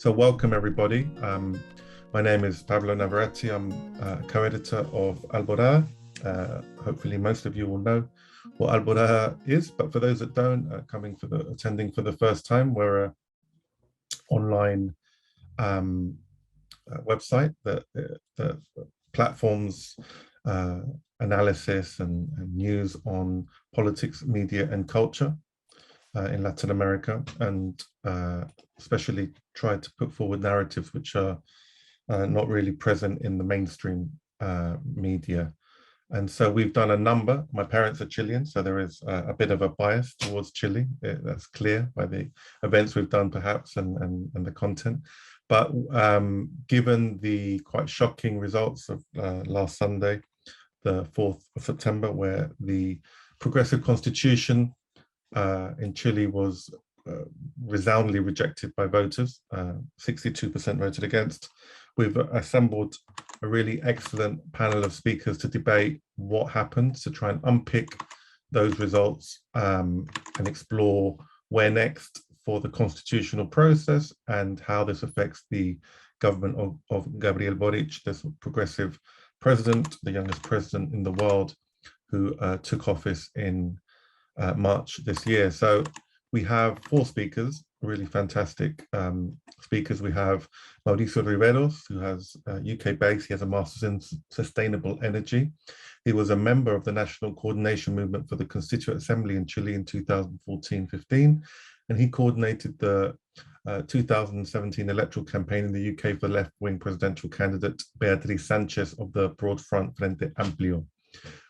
So welcome everybody. My name is Pablo Navarrete. I'm co-editor of Alborada. Hopefully most of you will know what Alborada is, but for those that don't, attending for the first time, we're an online website that platforms analysis and news on politics, media, and culture in Latin America, and especially try to put forward narratives which are not really present in the mainstream media. And so we've done a number. My parents are Chilean, so there is a bit of a bias towards Chile. That's clear by the events we've done, perhaps, and the content. But given the quite shocking results of last Sunday, the 4th of September, where the progressive constitution in Chile was resoundingly rejected by voters, 62% voted against. We've assembled a really excellent panel of speakers to debate what happened, to try and unpick those results and explore where next for the constitutional process and how this affects the government of Gabriel Boric, this progressive president, the youngest president in the world, who took office in March this year. So we have 4 speakers, really fantastic speakers. We have Mauricio Riveros, who has UK base. He has a master's in sustainable energy. He was a member of the National Coordination Movement for the Constituent Assembly in Chile in 2014-15, and he coordinated the 2017 electoral campaign in the UK for left-wing presidential candidate Beatriz Sanchez of the Broad Front Frente Amplio.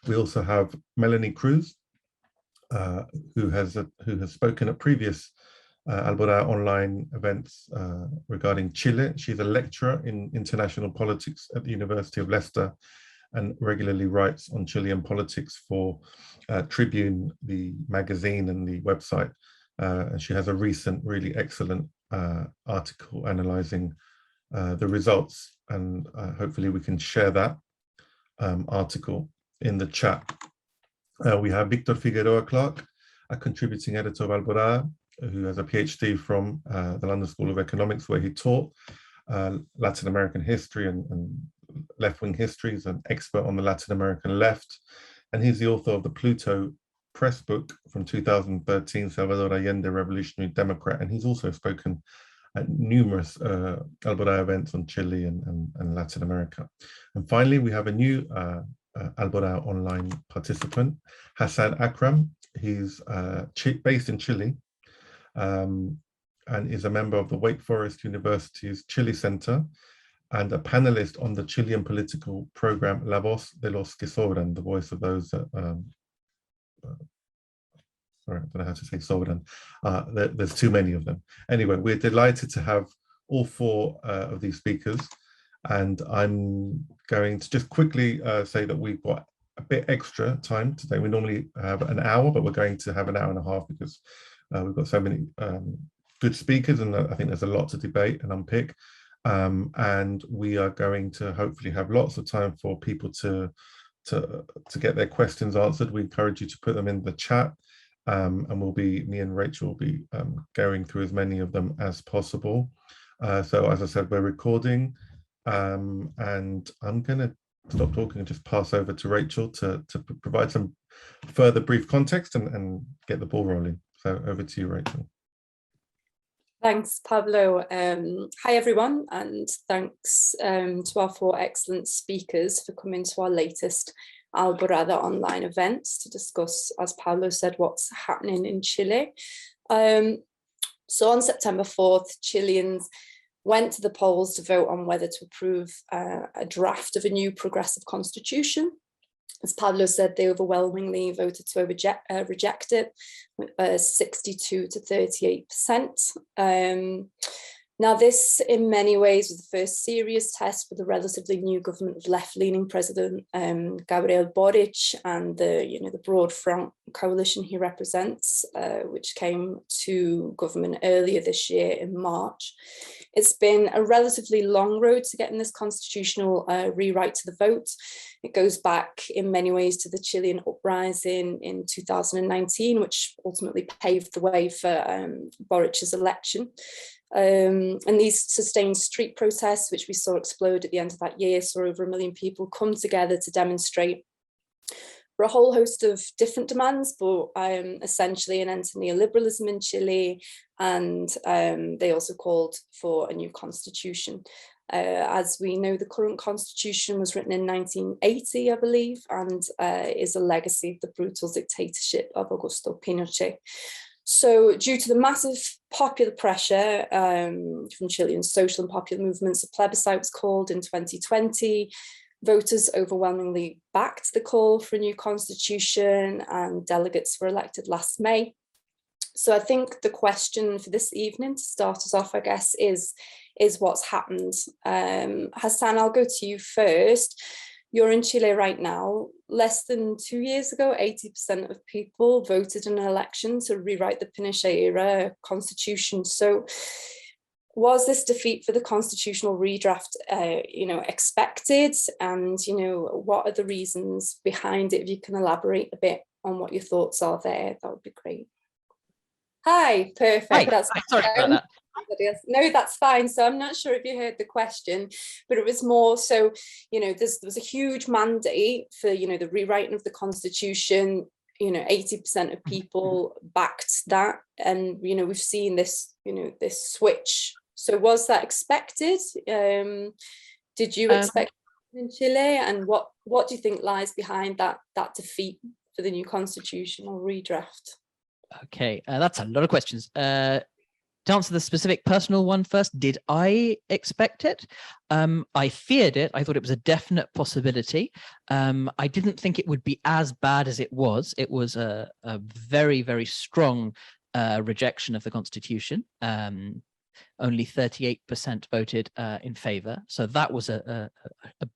We also have Melanie Cruz, who has spoken at previous Alborada online events regarding Chile. She's a lecturer in international politics at the University of Leicester and regularly writes on Chilean politics for Tribune, the magazine, and the website. And she has a recent, really excellent article analyzing the results, and hopefully we can share that article in the chat. We have Victor Figueroa Clark, a contributing editor of Alborada, who has a PhD from the London School of Economics, where he taught Latin American history and left-wing history. He's an expert on the Latin American left, and he's the author of the Pluto Press book from 2013, Salvador Allende, Revolutionary Democrat, and he's also spoken at numerous Alborada events on Chile and Latin America. And finally, we have a new Alborada online participant, Hassan Akram. He's based in Chile and is a member of the Wake Forest University's Chile Center and a panelist on the Chilean political program La Voz de los que Sobran, the voice of those that, sorry, I don't know how to say sobran. There's too many of them. Anyway, we're delighted to have all 4 of these speakers. And I'm going to just quickly say that we've got a bit extra time today. We normally have an hour, but we're going to have an hour and a half because we've got so many good speakers, and I think there's a lot to debate and unpick. And we are going to hopefully have lots of time for people to get their questions answered. We encourage you to put them in the chat, and me and Rachel will be going through as many of them as possible. So as I said, we're recording. And I'm going to stop talking and just pass over to Rachel to provide some further brief context and get the ball rolling. So over to you, Rachel. Thanks, Pablo. Hi, everyone, and thanks to our 4 excellent speakers for coming to our latest Alborada online events to discuss, as Pablo said, what's happening in Chile. So on September 4th, Chileans went to the polls to vote on whether to approve a draft of a new progressive constitution. As Pablo said, they overwhelmingly voted to reject it, with 62 to 38%. Now, this, in many ways, was the first serious test for the relatively new government of left-leaning President Gabriel Boric and the Broad Front coalition he represents, which came to government earlier this year in March. It's been a relatively long road to getting this constitutional rewrite to the vote. It goes back in many ways to the Chilean uprising in 2019, which ultimately paved the way for Boric's election. And these sustained street protests, which we saw explode at the end of that year, saw over 1 million people come together to demonstrate for a whole host of different demands, but essentially an end to neoliberalism in Chile. And they also called for a new constitution. As we know, the current constitution was written in 1980, I believe, and is a legacy of the brutal dictatorship of Augusto Pinochet. So due to the massive popular pressure from Chilean social and popular movements, a plebiscite was called in 2020. Voters overwhelmingly backed the call for a new constitution, and delegates were elected last May. So I think the question for this evening, to start us off, I guess, is what's happened. Hassan, I'll go to you first. You're in Chile right now. Less than 2 years ago, 80% of people voted in an election to rewrite the Pinochet-era constitution. So was this defeat for the constitutional redraft, expected? And, what are the reasons behind it? If you can elaborate a bit on what your thoughts are there, that would be great. Hi, perfect. Hi. That's sorry about that. No, that's fine. So I'm not sure if you heard the question, but it was more so, there was a huge mandate for, the rewriting of the constitution. 80% of people backed that, and we've seen this, this switch. So was that expected? Did you expect in Chile? And what do you think lies behind that defeat for the new constitutional redraft? Okay, that's a lot of questions. To answer the specific personal one first, did I expect it? I feared it. I thought it was a definite possibility. I didn't think it would be as bad as it was. It was a very, very strong rejection of the Constitution. Only 38% voted in favor. So that was a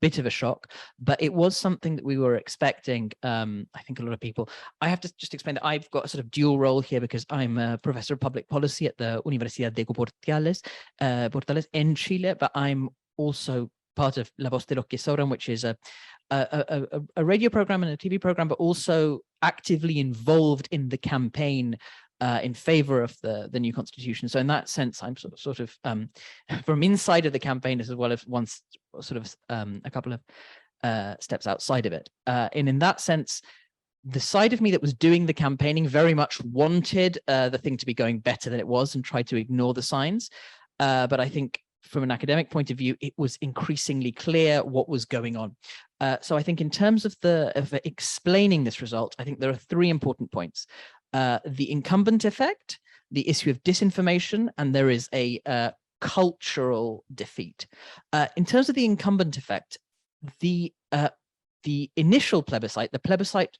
bit of a shock, but it was something that we were expecting. I think a lot of people, I have to just explain that I've got a sort of dual role here because I'm a professor of public policy at the Universidad de Portales in Chile, but I'm also part of La Voz de los que Sobran, which is a radio program and a TV program, but also actively involved in the campaign in favor of the new constitution. So in that sense, I'm sort of from inside of the campaign as well as once sort of a couple of steps outside of it. And in that sense, the side of me that was doing the campaigning very much wanted the thing to be going better than it was and tried to ignore the signs. But I think from an academic point of view, it was increasingly clear what was going on. So I think in terms of explaining this result, I think there are 3 important points. The incumbent effect, the issue of disinformation, and there is a cultural defeat. In terms of the incumbent effect, the initial plebiscite, the plebiscite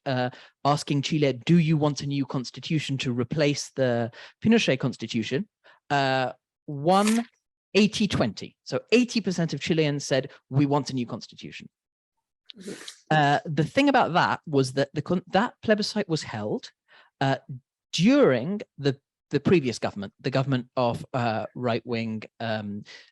asking Chile, do you want a new constitution to replace the Pinochet constitution, won 80-20. So 80% of Chileans said, we want a new constitution. The thing about that was that that plebiscite was held during the previous government, the government of right-wing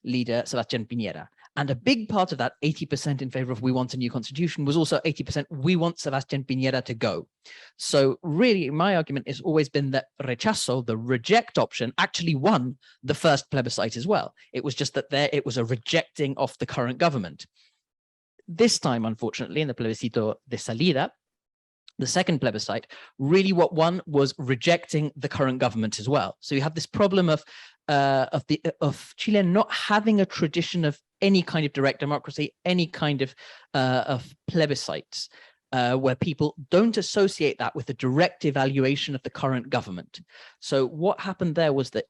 leader Sebastián Piñera. And a big part of that 80% in favor of we want a new constitution was also 80% we want Sebastián Piñera to go. So really, my argument has always been that rechazo, the reject option, actually won the first plebiscite as well. It was just that it was a rejecting of the current government. This time, unfortunately, in the plebiscito de salida, the second plebiscite, really what won was rejecting the current government as well. So you have this problem of Chile not having a tradition of any kind of direct democracy, any kind of plebiscites, where people don't associate that with a direct evaluation of the current government. So what happened there was that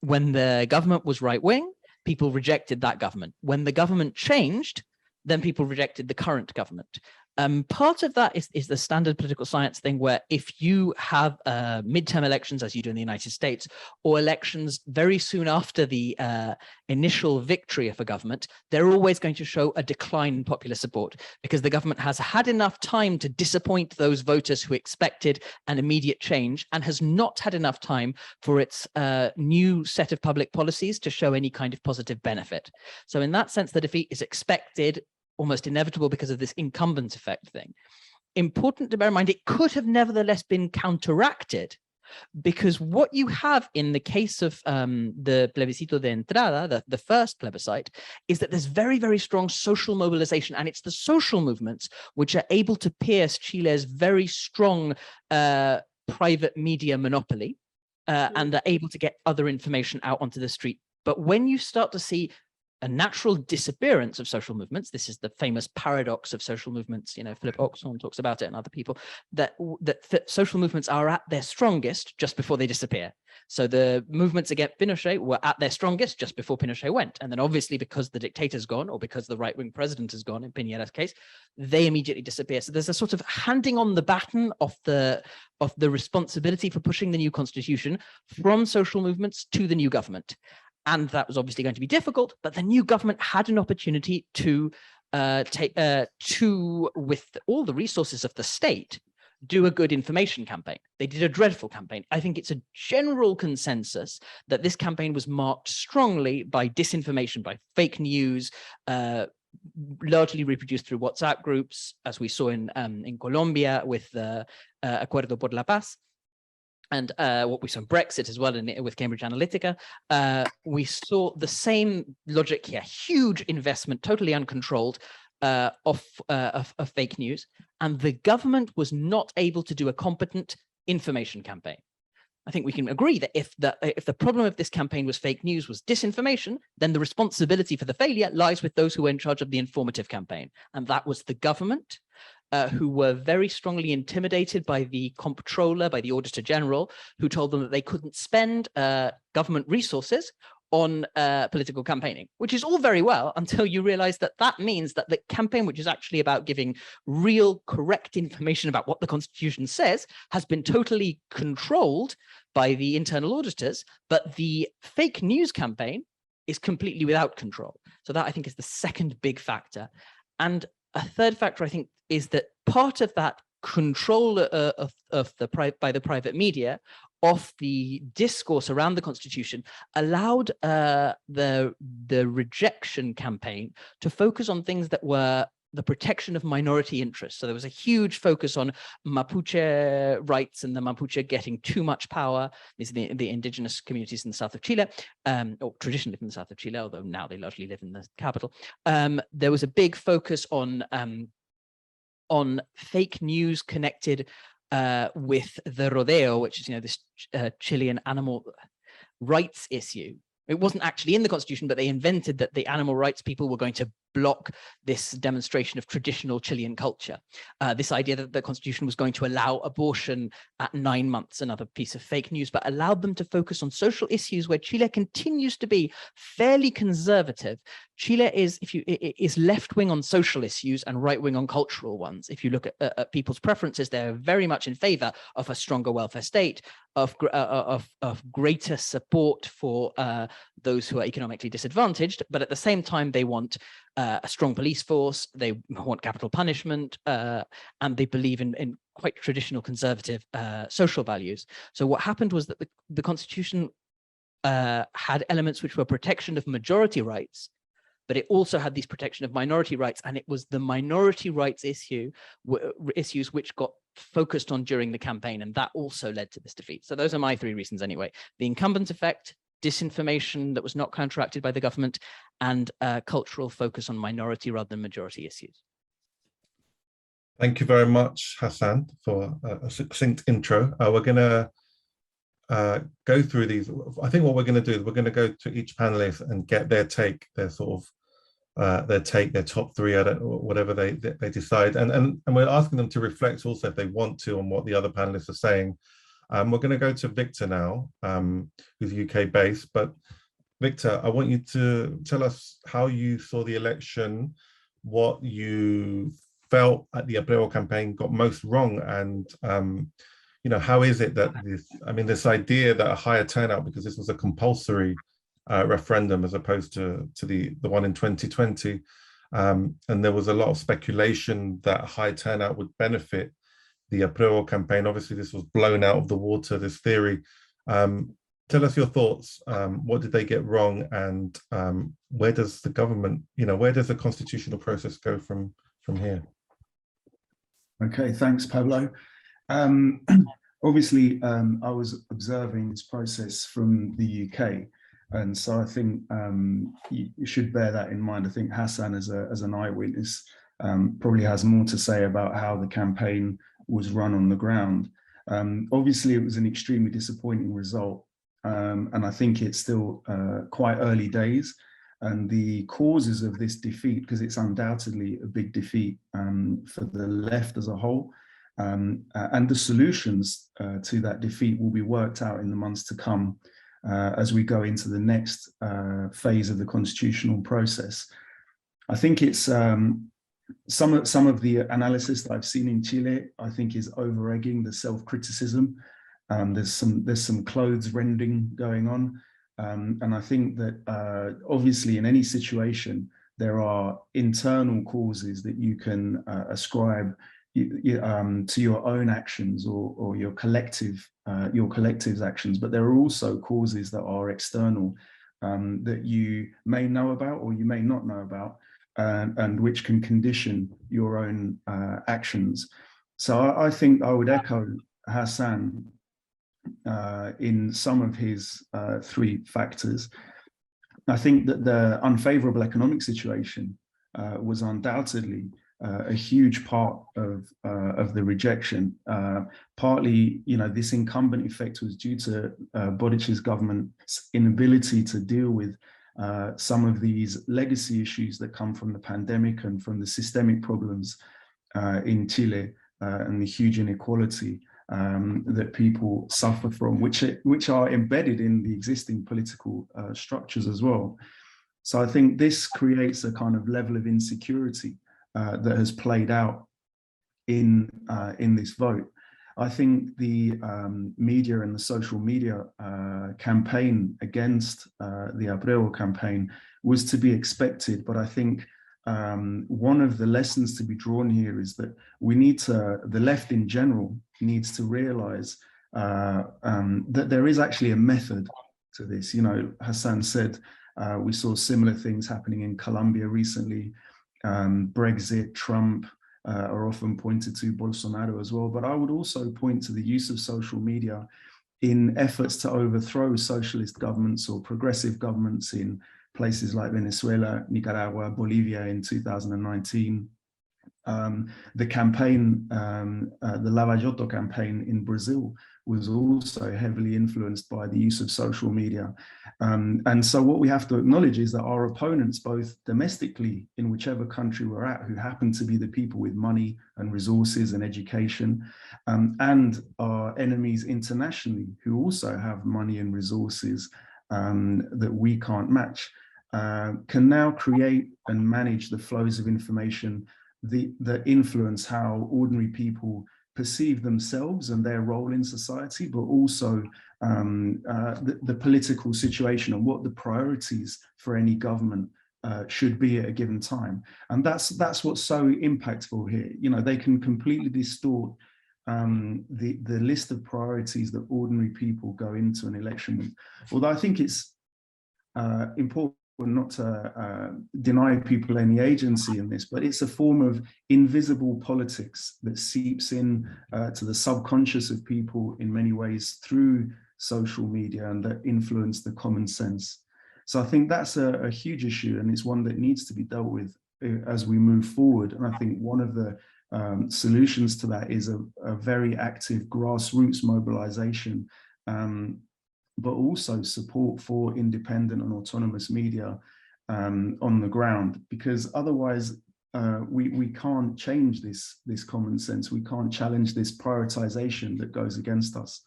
when the government was right-wing, people rejected that government. When the government changed, then people rejected the current government. Part of that is the standard political science thing, where if you have midterm elections, as you do in the United States, or elections very soon after the initial victory of a government, they're always going to show a decline in popular support because the government has had enough time to disappoint those voters who expected an immediate change and has not had enough time for its new set of public policies to show any kind of positive benefit. So in that sense, the defeat is expected, almost inevitable because of this incumbent effect thing. Important to bear in mind, it could have nevertheless been counteracted Because what you have in the case of the plebiscito de entrada, the first plebiscite, is that there's very, very strong social mobilization, and it's the social movements which are able to pierce Chile's very strong private media monopoly and are able to get other information out onto the street. But when you start to see a natural disappearance of social movements, this is the famous paradox of social movements, you know, Philip Oxholm talks about it and other people, that social movements are at their strongest just before they disappear. So the movements against Pinochet were at their strongest just before Pinochet went. And then obviously because the dictator's gone, or because the right-wing president has gone, in Piñera's case, they immediately disappear. So there's a sort of handing on the baton of the responsibility for pushing the new constitution from social movements to the new government. And that was obviously going to be difficult, but the new government had an opportunity to with all the resources of the state, do a good information campaign. They did a dreadful campaign. I think it's a general consensus that this campaign was marked strongly by disinformation, by fake news, largely reproduced through WhatsApp groups, as we saw in Colombia with the Acuerdo por la Paz. And what we saw in Brexit as well with Cambridge Analytica, we saw the same logic here, huge investment, totally uncontrolled of fake news. And the government was not able to do a competent information campaign. I think we can agree that if the problem of this campaign was fake news, was disinformation, then the responsibility for the failure lies with those who were in charge of the informative campaign. And that was the government, who were very strongly intimidated by the comptroller, by the auditor general, who told them that they couldn't spend government resources on political campaigning, which is all very well until you realize that that means that the campaign, which is actually about giving real correct information about what the constitution says, has been totally controlled by the internal auditors, but the fake news campaign is completely without control. So that, I think, is the second big factor. And a third factor, I think, is that part of that control by the private media of the discourse around the constitution allowed the rejection campaign to focus on things that were the protection of minority interests. So there was a huge focus on Mapuche rights and the Mapuche getting too much power. These are the indigenous communities in the south of Chile, or traditionally from the south of Chile, although now they largely live in the capital. There was a big focus on fake news connected with the rodeo, which is, you know, this Chilean animal rights issue. It wasn't actually in the constitution, but they invented that the animal rights people were going to block this demonstration of traditional Chilean culture. This idea that the constitution was going to allow abortion at 9 months, another piece of fake news, but allowed them to focus on social issues where Chile continues to be fairly conservative. Chile is left-wing on social issues and right-wing on cultural ones. If you look at people's preferences, they're very much in favor of a stronger welfare state, of greater support for those who are economically disadvantaged, but at the same time, they want a strong police force, they want capital punishment, and they believe in quite traditional conservative social values. So what happened was that the constitution had elements which were protection of majority rights, but it also had these protection of minority rights, and it was the minority rights issues which got focused on during the campaign, and that also led to this defeat. So those are my three reasons anyway: the incumbent effect, disinformation that was not counteracted by the government, and cultural focus on minority rather than majority issues. Thank you very much, Hassan, for a succinct intro. We're going to go through these. I think what we're going to do is we're going to go to each panelist and get their take, their sort of their top three, whatever they decide, and we're asking them to reflect also, if they want to, on what the other panelists are saying. We're going to go to Victor now, who's UK based. But Victor, I want you to tell us how you saw the election, what you felt at the Apruebo campaign got most wrong, and you know, how is it that this idea that a higher turnout, because this was a compulsory referendum as opposed to the one in 2020, and there was a lot of speculation that a high turnout would benefit the Apruebo campaign. Obviously, this was blown out of the water, this theory. Tell us your thoughts. What did they get wrong, and where does the government, where does the constitutional process go from here? Okay, thanks, Pablo. obviously, I was observing this process from the UK. And so I think you should bear that in mind. I think Hassan, as an eyewitness, probably has more to say about how the campaign was run on the ground. Obviously, it was an extremely disappointing result. And I think it's still quite early days. And the causes of this defeat, because it's undoubtedly a big defeat for the left as a whole, and the solutions to that defeat will be worked out in the months to come as we go into the next phase of the constitutional process. I think it's some of the analysis that I've seen in Chile, I think, is over-egging the self-criticism. There's some clothes rending going on. And I think that obviously in any situation, there are internal causes that you can ascribe to your own actions or your collective's actions, but there are also causes that are external that you may know about or you may not know about, and which can condition your own actions. So I think I would echo Hassan in some of his three factors. I think that the unfavorable economic situation was undoubtedly a huge part of the rejection. Partly, this incumbent effect was due to Bodic's government's inability to deal with some of these legacy issues that come from the pandemic and from the systemic problems in Chile and the huge inequality that people suffer from, which are embedded in the existing political structures as well. So I think this creates a kind of level of insecurity that has played out in this vote. I think the media and the social media campaign against the Abreu campaign was to be expected, but I think one of the lessons to be drawn here is that the left in general needs to realize that there is actually a method to this. Hassan said we saw similar things happening in Colombia recently. Brexit, Trump are often pointed to, Bolsonaro as well. But I would also point to the use of social media in efforts to overthrow socialist governments or progressive governments in places like Venezuela, Nicaragua, Bolivia in 2019. The campaign, the Lava Jato campaign in Brazil, was also heavily influenced by the use of social media. And so what we have to acknowledge is that our opponents, both domestically in whichever country we're at, who happen to be the people with money and resources and education, and our enemies internationally, who also have money and resources that we can't match, can now create and manage the flows of information that influence how ordinary people perceive themselves and their role in society, but also the political situation and what the priorities for any government should be at a given time. And that's what's so impactful here. They can completely distort the list of priorities that ordinary people go into an election with. Although I think it's important not to deny people any agency in this, but it's a form of invisible politics that seeps in to the subconscious of people in many ways through social media and that influence the common sense. So I think that's a huge issue, and it's one that needs to be dealt with as we move forward. And I think one of the solutions to that is a very active grassroots mobilization, but also support for independent and autonomous media on the ground, because otherwise we can't change this common sense. We can't challenge this prioritization that goes against us.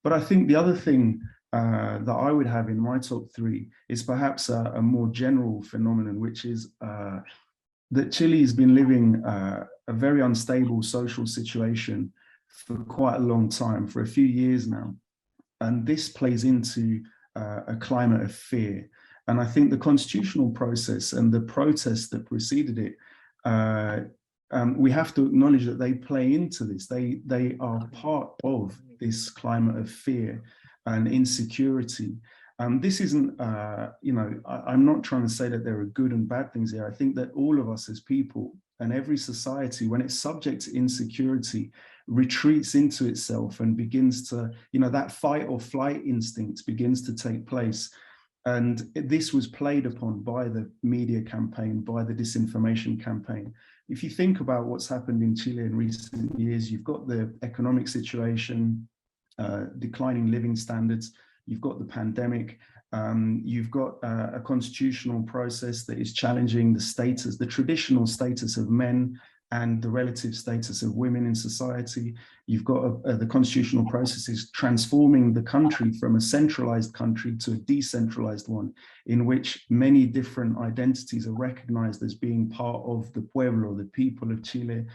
But I think the other thing that I would have in my top three is perhaps a more general phenomenon, which is that Chile has been living a very unstable social situation for quite a long time, for a few years now. And this plays into a climate of fear. And I think the constitutional process and the protests that preceded it, we have to acknowledge that they play into this. They are part of this climate of fear and insecurity. This isn't, I'm not trying to say that there are good and bad things here. I think that all of us as people and every society, when it's subject to insecurity, retreats into itself and begins to, that fight or flight instinct begins to take place. And this was played upon by the media campaign, by the disinformation campaign. If you think about what's happened in Chile in recent years, you've got the economic situation, declining living standards, you've got the pandemic, you've got a constitutional process that is challenging the status, the traditional status of men and the relative status of women in society. You've got the constitutional processes transforming the country from a centralized country to a decentralized one, in which many different identities are recognized as being part of the pueblo, the people of Chile.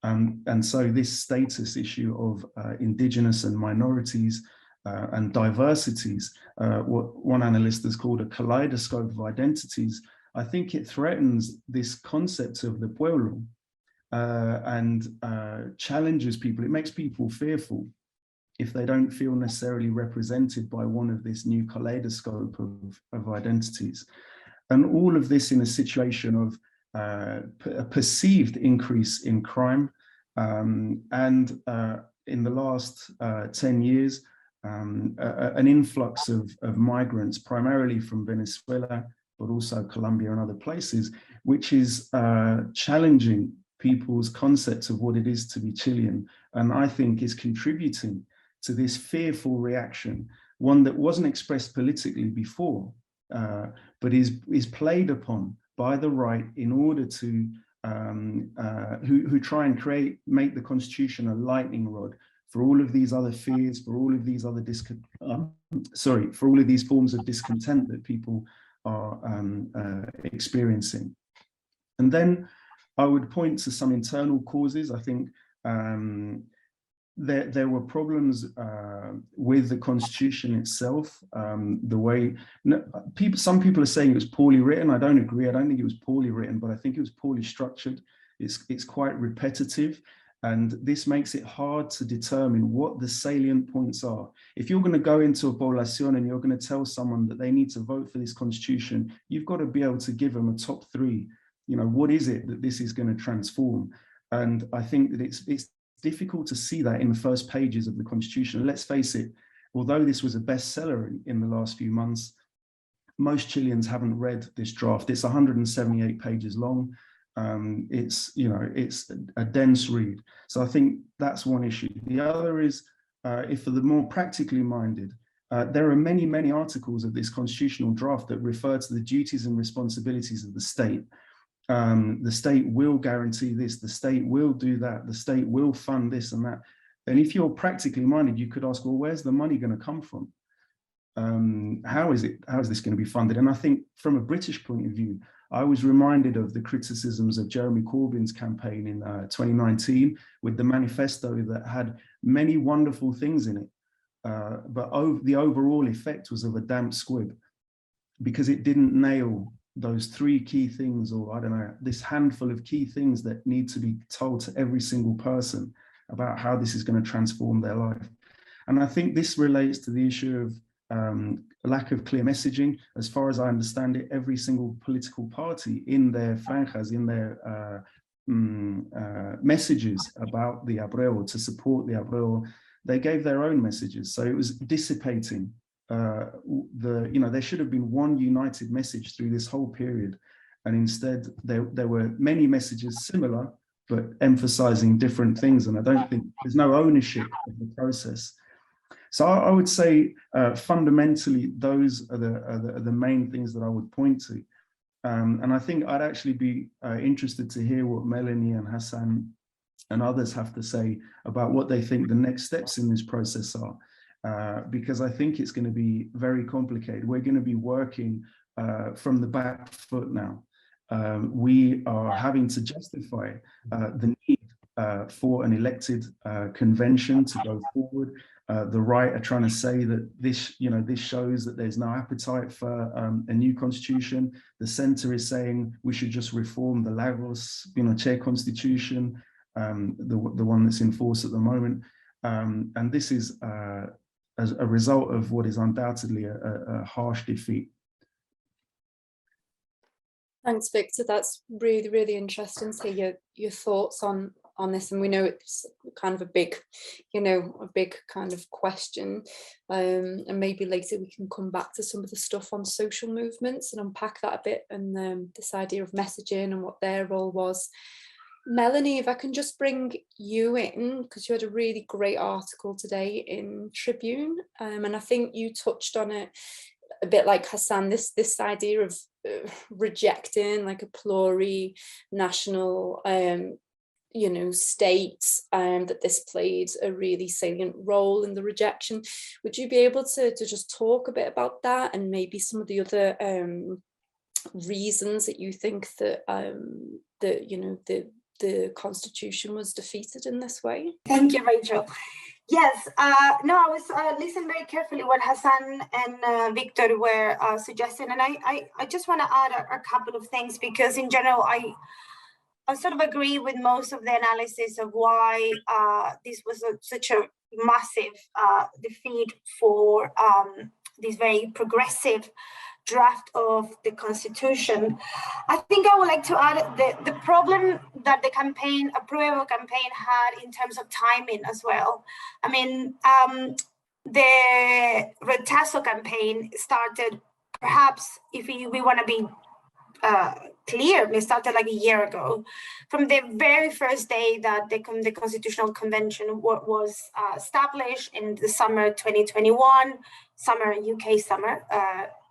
And so this status issue of indigenous and minorities and diversities, what one analyst has called a kaleidoscope of identities, I think it threatens this concept of the pueblo and challenges people. It makes people fearful if they don't feel necessarily represented by one of this new kaleidoscope of identities. And all of this in a situation of a perceived increase in crime. And in the last 10 years, an influx of migrants, primarily from Venezuela, but also Colombia and other places, which is challenging people's concepts of what it is to be Chilean, and I think is contributing to this fearful reaction, one that wasn't expressed politically before, but is played upon by the right in order to, who try and make the constitution a lightning rod for all of these other fears, for all of these other for all of these forms of discontent that people are experiencing. And then I would point to some internal causes. I think there were problems with the constitution itself. The way some people are saying it was poorly written. I don't agree. I don't think it was poorly written, but I think it was poorly structured. It's quite repetitive, and this makes it hard to determine what the salient points are. If you're going to go into a poblacion and you're going to tell someone that they need to vote for this constitution, you've got to be able to give them a top three. What is it that this is going to transform? And I think that it's difficult to see that in the first pages of the constitution. Let's face it, although this was a bestseller in the last few months, most Chileans haven't read this draft. It's 178 pages long. It's a dense read. So I think that's one issue. The other is, if for the more practically minded, there are many, many articles of this constitutional draft that refer to the duties and responsibilities of the state. The state will guarantee this, the state will do that, the state will fund this and that. And if you're practically minded, you could ask, well, where's the money going to come from? How is this going to be funded? And I think from a British point of view, I was reminded of the criticisms of Jeremy Corbyn's campaign in 2019 with the manifesto that had many wonderful things in it. But the overall effect was of a damp squib, because it didn't nail those three key things, or I don't know, this handful of key things that need to be told to every single person about how this is going to transform their life. And I think this relates to the issue of lack of clear messaging. As far as I understand it, every single political party in their franjas, in their messages about the apruebo, to support the apruebo, they gave their own messages. So it was dissipating. There should have been one united message through this whole period. And instead there were many messages similar, but emphasizing different things. And I don't think there's no ownership of the process. So I would say fundamentally, those are the main things that I would point to. And I think I'd actually be interested to hear what Melanie and Hassan and others have to say about what they think the next steps in this process are. Because I think it's going to be very complicated. We're going to be working from the back foot now. We are having to justify the need for an elected convention to go forward. The right are trying to say that this shows that there's no appetite for a new constitution. The center is saying we should just reform the Lagos, Che constitution, the one that's in force at the moment. And this is as a result of what is undoubtedly a harsh defeat. Thanks, Victor. That's really, really interesting to hear your thoughts on on this, and we know it's kind of a big, a big kind of question, and maybe later we can come back to some of the stuff on social movements and unpack that a bit, and this idea of messaging and what their role was. Melanie, if I can just bring you in, because you had a really great article today in Tribune, and I think you touched on it a bit like Hassan, this idea of rejecting like a plurinational state, that this played a really salient role in the rejection. Would you be able to just talk a bit about that, and maybe some of the other reasons that you think that the constitution was defeated in this way? Thank you, Rachel. Yes, no, I was listening very carefully what Hassan and Victor were suggesting, and I just want to add a couple of things, because in general I sort of agree with most of the analysis of why this was such a massive defeat for this very progressive draft of the constitution. I think I would like to add the problem that the Apruebo campaign had in terms of timing as well. I mean, the Rechazo campaign started, perhaps, if we want to be clear, it started like a year ago, from the very first day that the Constitutional Convention was established in the summer 2021, UK summer,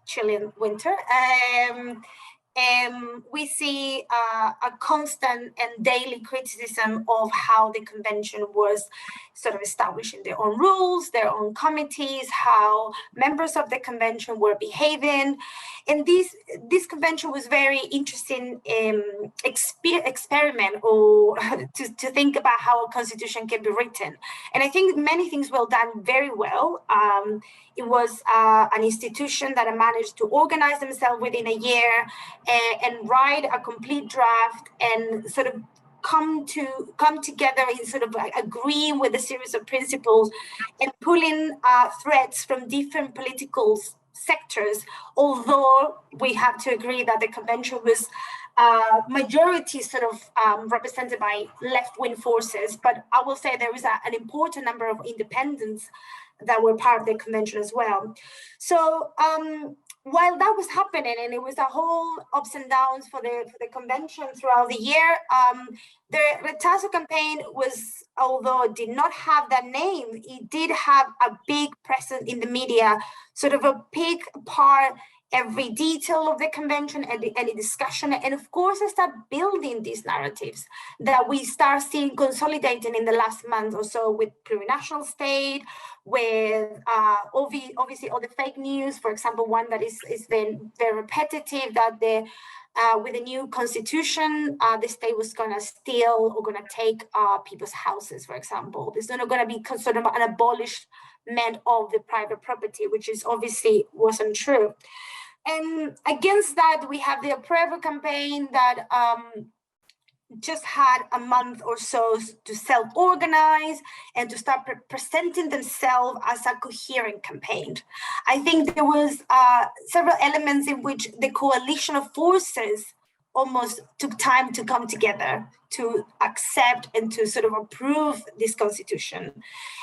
Chilean winter. We see a constant and daily criticism of how the convention was sort of establishing their own rules, their own committees, how members of the convention were behaving. And this convention was very interesting experiment, or to think about how a constitution can be written. And I think many things were done very well. It was an institution that managed to organize themselves within a year and write a complete draft and sort of come together in sort of like agreeing with a series of principles and pulling threads from different political sectors, although we have to agree that the convention was majority sort of represented by left-wing forces, but I will say there was an important number of independents that were part of the convention as well. So while that was happening, and it was a whole ups and downs for the convention throughout the year, the Rechazo campaign was, although it did not have that name, it did have a big presence in the media, sort of a big part every detail of the convention and any discussion. And of course, I start building these narratives that we start seeing consolidating in the last month or so with plurinational state, with obviously all the fake news. For example, one that is been very repetitive, that with the new constitution, the state was going to steal or going to take people's houses, for example. There's not going to be sort of an abolishment of the private property, which is obviously wasn't true. And against that, we have the Apruebo campaign that just had a month or so to self-organize and to start presenting themselves as a coherent campaign. I think there was several elements in which the coalition of forces almost took time to come together to accept and to sort of approve this constitution.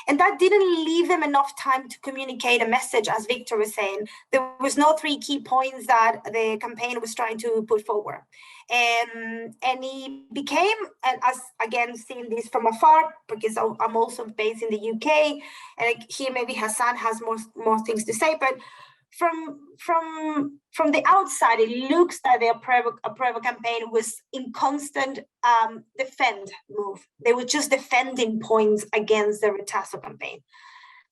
And that didn't leave them enough time to communicate a message, as Victor was saying. There was no 3 key points that the campaign was trying to put forward. And he became, and as again, seeing this from afar, because I'm also based in the UK, and here maybe Hassan has more things to say, but from the outside, it looks that the Apruebo campaign was in constant defend move. They were just defending points against the Rechazo campaign.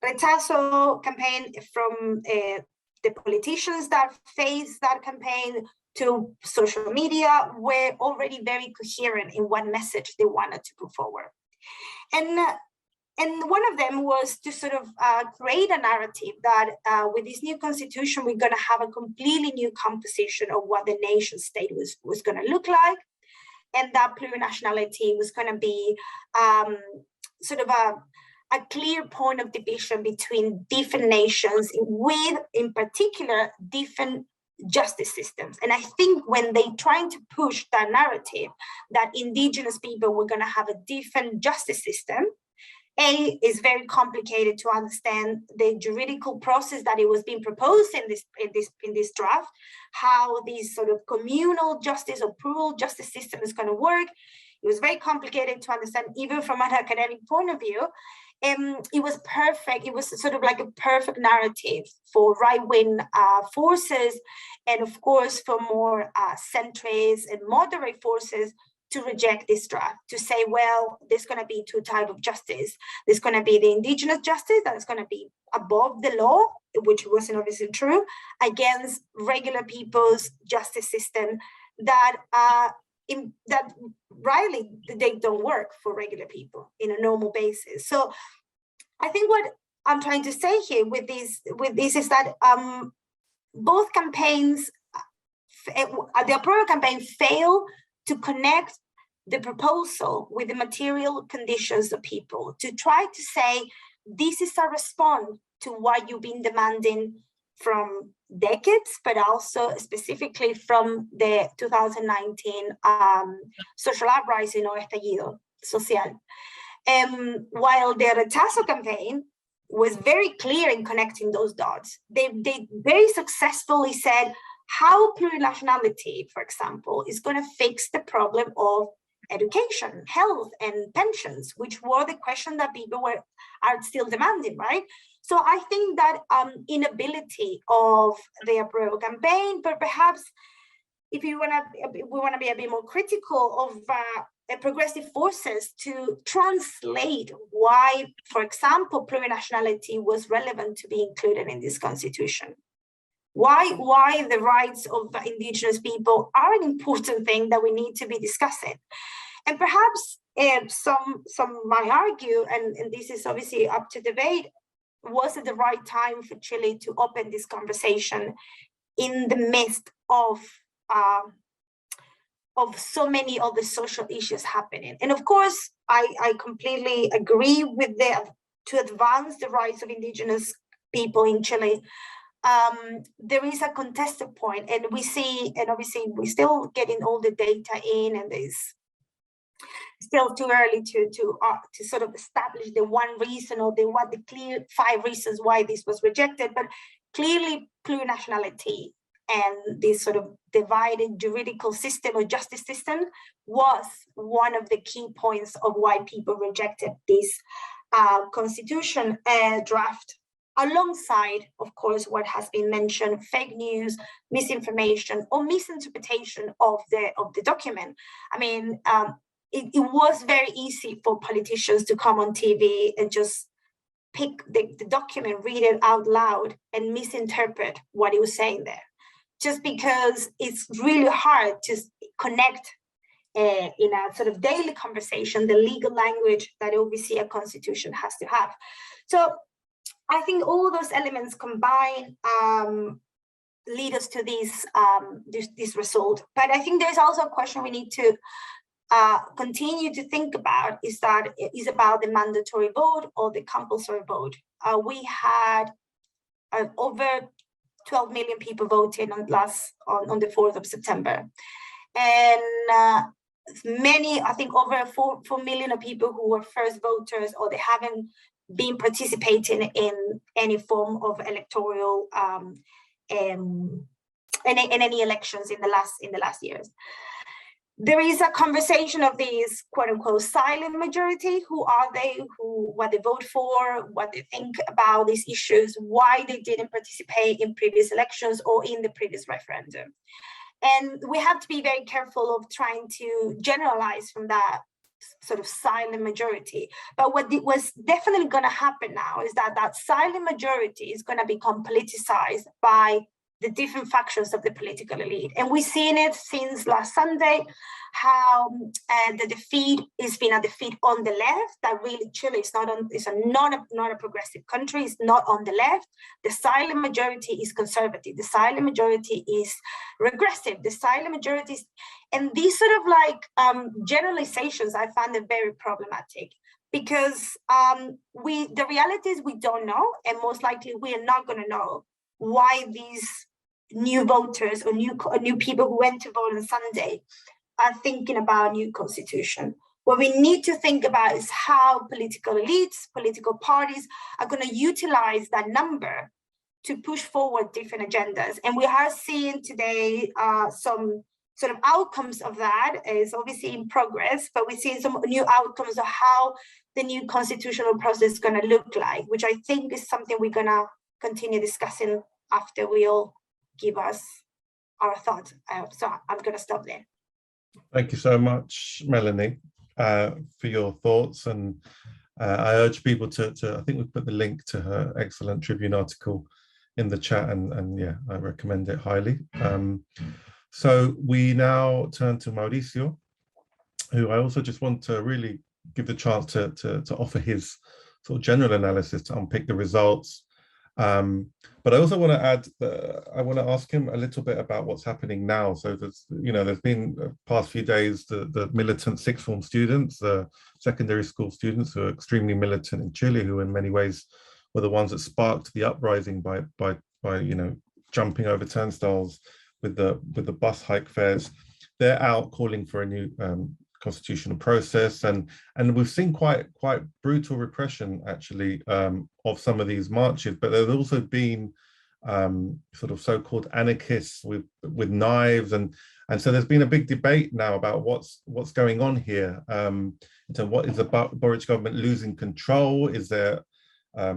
Rechazo campaign, from the politicians that faced that campaign to social media, were already very coherent in what message they wanted to put forward. And one of them was to sort of create a narrative that with this new constitution, we're going to have a completely new composition of what the nation state was going to look like. And that plurinationality was going to be sort of a clear point of division between different nations with, in particular, different justice systems. And I think when they trying to push that narrative that indigenous people were going to have a different justice system, it's very complicated to understand the juridical process that it was being proposed in this draft, how this sort of communal justice or plural justice system is going to work. It was very complicated to understand, even from an academic point of view. It was perfect. It was sort of like a perfect narrative for right-wing forces, and of course for more centrist and moderate forces to reject this draft, to say, well, there's going to be two types of justice. There's going to be the indigenous justice that's going to be above the law, which wasn't obviously true, against regular people's justice system that rightly they don't work for regular people in a normal basis. So I think what I'm trying to say here with this is that both campaigns, the Alborada campaign failed to connect the proposal with the material conditions of people, to try to say, this is a response to what you've been demanding from decades, but also specifically from the 2019 social uprising or estallido social. While the Rechazo campaign was very clear in connecting those dots, they very successfully said how plurinationality, for example, is going to fix the problem of education, health, and pensions, which were the question that people are still demanding, right? So I think that inability of the Alborada campaign, but perhaps if we want to be a bit more critical of progressive forces to translate why, for example, plurinationality was relevant to be included in this constitution. Why the rights of indigenous people are an important thing that we need to be discussing. And perhaps some might argue, and this is obviously up to debate, was it the right time for Chile to open this conversation in the midst of so many of the social issues happening? And of course, I completely agree with to advance the rights of indigenous people in Chile. There is a contested point, and we see, and obviously we're still getting all the data in, and there's still too early to sort of establish the one reason or the clear 5 reasons why this was rejected. But clearly, plurinationality and this sort of divided juridical system or justice system was one of the key points of why people rejected this constitution draft, alongside, of course, what has been mentioned: fake news, misinformation, or misinterpretation of the document. I mean, it was very easy for politicians to come on TV and just pick the document, read it out loud, and misinterpret what it was saying there, just because it's really hard to connect in a sort of daily conversation the legal language that obviously a constitution has to have. So I think all those elements combined lead us to this result. But I think there's also a question we need to continue to think about, is about the mandatory vote or the compulsory vote. We had over 12 million people voting on the 4th of September. And many, I think over 4 million of people who were first voters, or they haven't been participating in any form of electoral in any elections in the last years. There is a conversation of these quote unquote silent majority. Who are they? What they vote for? What they think about these issues? Why they didn't participate in previous elections or in the previous referendum? And we have to be very careful of trying to generalize from that sort of silent majority. But what was definitely going to happen now is that silent majority is going to become politicized by the different factions of the political elite. And we've seen it since last Sunday, how the defeat has been a defeat on the left, that really Chile is not a progressive country, it's not on the left. The silent majority is conservative, the silent majority is regressive, the silent majority is, and these sort of like generalizations, I find them very problematic, because the reality is we don't know, and most likely we are not going to know why these new voters or new people who went to vote on Sunday are thinking about a new constitution. What we need to think about is how political elites, political parties are going to utilize that number to push forward different agendas. And we are seeing today some sort of outcomes of that. Is obviously in progress, but we're seeing some new outcomes of how the new constitutional process is going to look like, which I think is something we're going to continue discussing after we all give us our thoughts. So I'm going to stop there. Thank you so much, Melanie, for your thoughts. And I urge people to, I think we've put the link to her excellent Tribune article in the chat, and yeah, I recommend it highly. So we now turn to Mauricio, who I also just want to really give the chance to offer his sort of general analysis, to unpick the results. But I also want to add, I want to ask him a little bit about what's happening now. So there's been the past few days, the militant sixth form students, the secondary school students who are extremely militant in Chile, who in many ways were the ones that sparked the uprising by jumping over turnstiles with the bus hike fares. They're out calling for a new constitutional process, and we've seen quite brutal repression actually of some of these marches. But there's also been sort of so-called anarchists with knives, and so there's been a big debate now about what's going on here. In terms of what is the Boric government losing control? Is there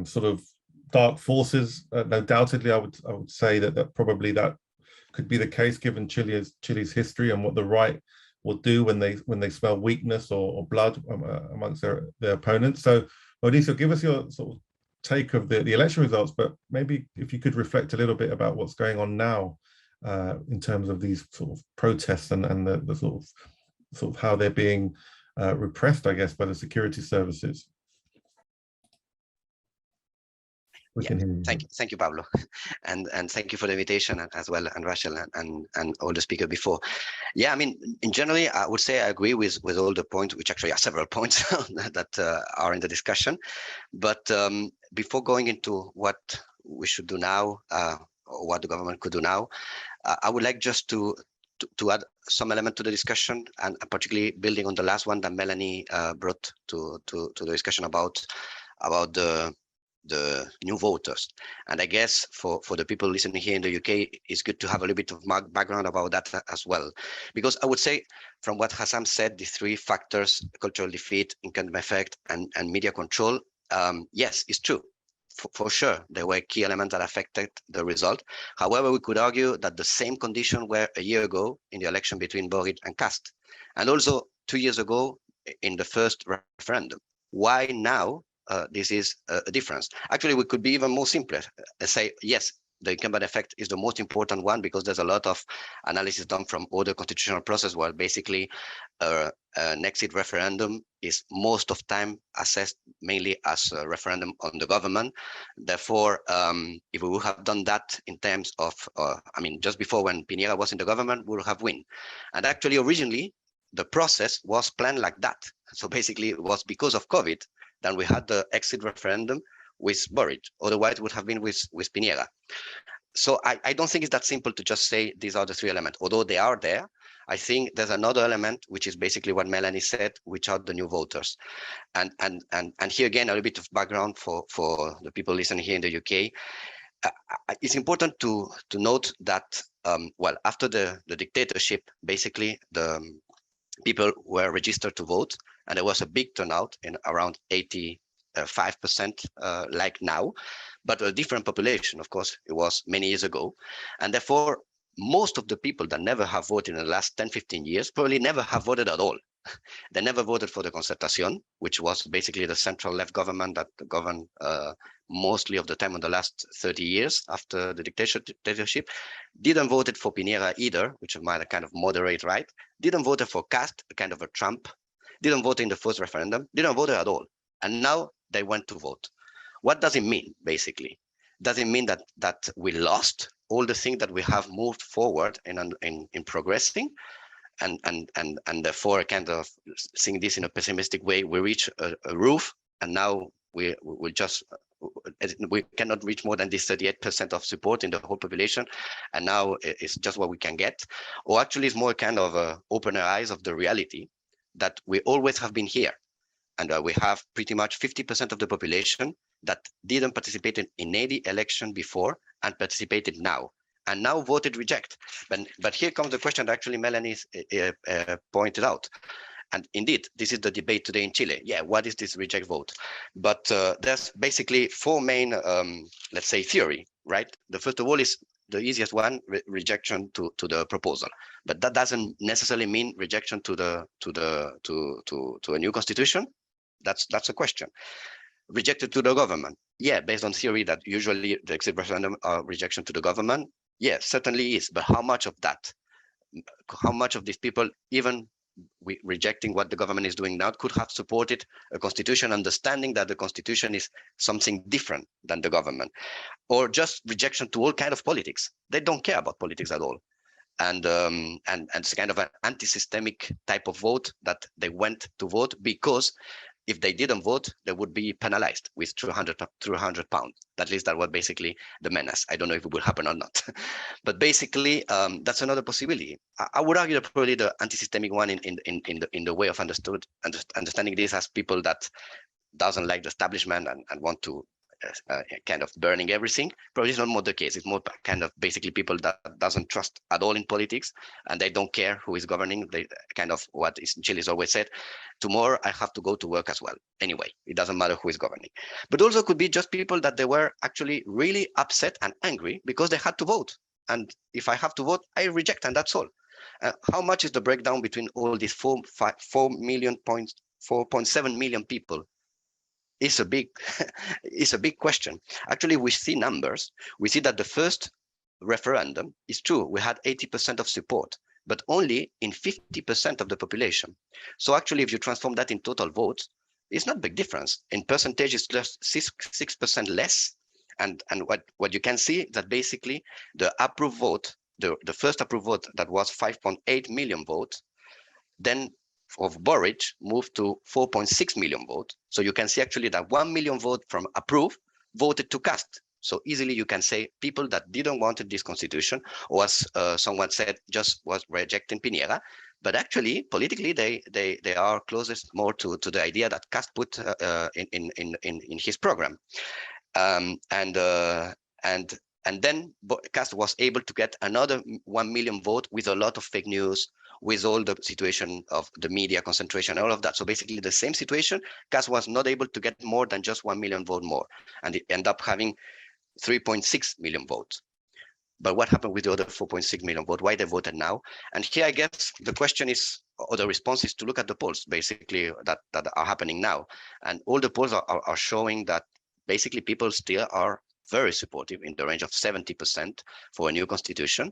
sort of dark forces? Undoubtedly, I would say that probably that could be the case given Chile's history and what the right will do when they smell weakness or blood amongst their opponents. So, Mauricio, give us your sort of take of the election results, but maybe if you could reflect a little bit about what's going on now in terms of these sort of protests and the sort of how they're being repressed, I guess, by the security services. Thank you, Pablo, and thank you for the invitation as well, and Rachel and all the speakers before. Yeah, I mean, in generally, I would say I agree with all the points, which actually are several points that are in the discussion. But before going into what we should do now, or what the government could do now, I would like just to add some element to the discussion, and particularly building on the last one that Melanie brought to the discussion about the new voters. And I guess for the people listening here in the UK, it's good to have a little bit of background about that as well. Because I would say, from what Hassam said, the three factors, cultural defeat, incumbent effect, and media control, yes, it's true. For sure, there were key elements that affected the result. However, we could argue that the same conditions were a year ago in the election between Boric and Kast, and also 2 years ago in the first referendum. Why now this is a difference? Actually, we could be even more simpler and say, yes, the incumbent effect is the most important one, because there's a lot of analysis done from other constitutional process where basically an exit referendum is most of time assessed mainly as a referendum on the government. Therefore, if we would have done that in terms of, I mean, just before when Piñera was in the government, we would have won. And actually, originally, the process was planned like that. So basically, it was because of COVID that we had the exit referendum with Boric. Otherwise, it would have been with Piñera. So I don't think it's that simple to just say these are the three elements. Although they are there, I think there's another element, which is basically what Melanie said, which are the new voters. And here again, a little bit of background for the people listening here in the UK. It's important to note that, well, after the dictatorship, basically the people were registered to vote, and there was a big turnout in around 85% like now, but a different population. Of course, it was many years ago. And therefore, most of the people that never have voted in the last 10, 15 years probably never have voted at all. They never voted for the Concertación, which was basically the central left government that governed mostly of the time in the last 30 years after the dictatorship. Didn't vote for Piñera either, which is a kind of moderate right. Didn't vote for Kast, a kind of a Trump. Didn't vote in the first referendum. Didn't vote at all. And now they went to vote. What does it mean, basically? Does it mean that we lost all the things that we have moved forward in progressing? And therefore, kind of seeing this in a pessimistic way, we reach a roof, and now we'll just, we cannot reach more than this 38% of support in the whole population, and now it's just what we can get. Or actually it's more kind of open our eyes of the reality that we always have been here. And we have pretty much 50% of the population that didn't participate in any election before and participated now, and now voted reject. But here comes the question that actually Melanie pointed out. And indeed, this is the debate today in Chile. Yeah, what is this reject vote? But there's basically four main, let's say, theory, right? The first of all is the easiest one, rejection to the proposal. But that doesn't necessarily mean rejection to a new constitution. That's a question. Rejected to the government. Yeah, based on theory that usually the exit referendum are rejection to the government. Yeah, certainly is. But how much of that? How much of these people, even rejecting what the government is doing now, could have supported a constitution, understanding that the constitution is something different than the government? Or just rejection to all kind of politics? They don't care about politics at all. And it's kind of an anti-systemic type of vote that they went to vote because if they didn't vote, they would be penalized with 300 pounds. At least that was basically the menace. I don't know if it will happen or not. But basically, that's another possibility. I would argue that probably the anti-systemic one in the way of understanding this as people that doesn't like the establishment and want to kind of burning everything. Probably it's not more the case. It's more kind of basically people that doesn't trust at all in politics, and they don't care who is governing. They kind of what Chile is always said, tomorrow I have to go to work as well. Anyway, it doesn't matter who is governing. But also could be just people that they were actually really upset and angry because they had to vote. And if I have to vote, I reject, and that's all. How much is the breakdown between all these 4.7 million people? It's a big question. Actually, we see numbers. We see that the first referendum is true. We had 80% of support, but only in 50% of the population. So actually, if you transform that in total votes, it's not a big difference. In percentage, it's just 6% less. And what you can see that basically the approved vote, the first approved vote that was 5.8 million votes, then of Boric moved to 4.6 million votes. So you can see actually that 1 million vote from approve voted to cast. So easily you can say people that didn't want this constitution, or as someone said, just was rejecting Piñera. But actually, politically, they are closest more to the idea that Cast put in his program. And then Cast was able to get another 1 million vote with a lot of fake news, with all the situation of the media concentration, all of that. So basically the same situation, Cast was not able to get more than just 1 million vote more, and it ended up having 3.6 million votes. But what happened with the other 4.6 million vote? Why they voted now? And here, I guess the question is, or the response is to look at the polls, basically, that are happening now. And all the polls are showing that basically people still are very supportive, in the range of 70% for a new constitution.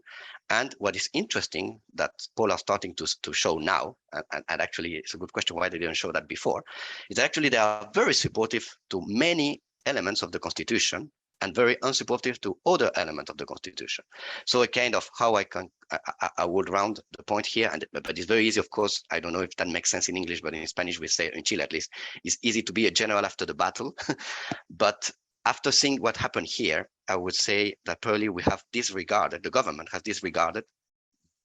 And what is interesting that polls are starting to show now, and actually it's a good question why they didn't show that before, is actually they are very supportive to many elements of the constitution and very unsupportive to other elements of the constitution. So a kind of how I would round the point here, but it's very easy, of course. I don't know if that makes sense in English, but in Spanish we say, in Chile at least, it's easy to be a general after the battle. But after seeing what happened here, I would say that probably we have disregarded, the government has disregarded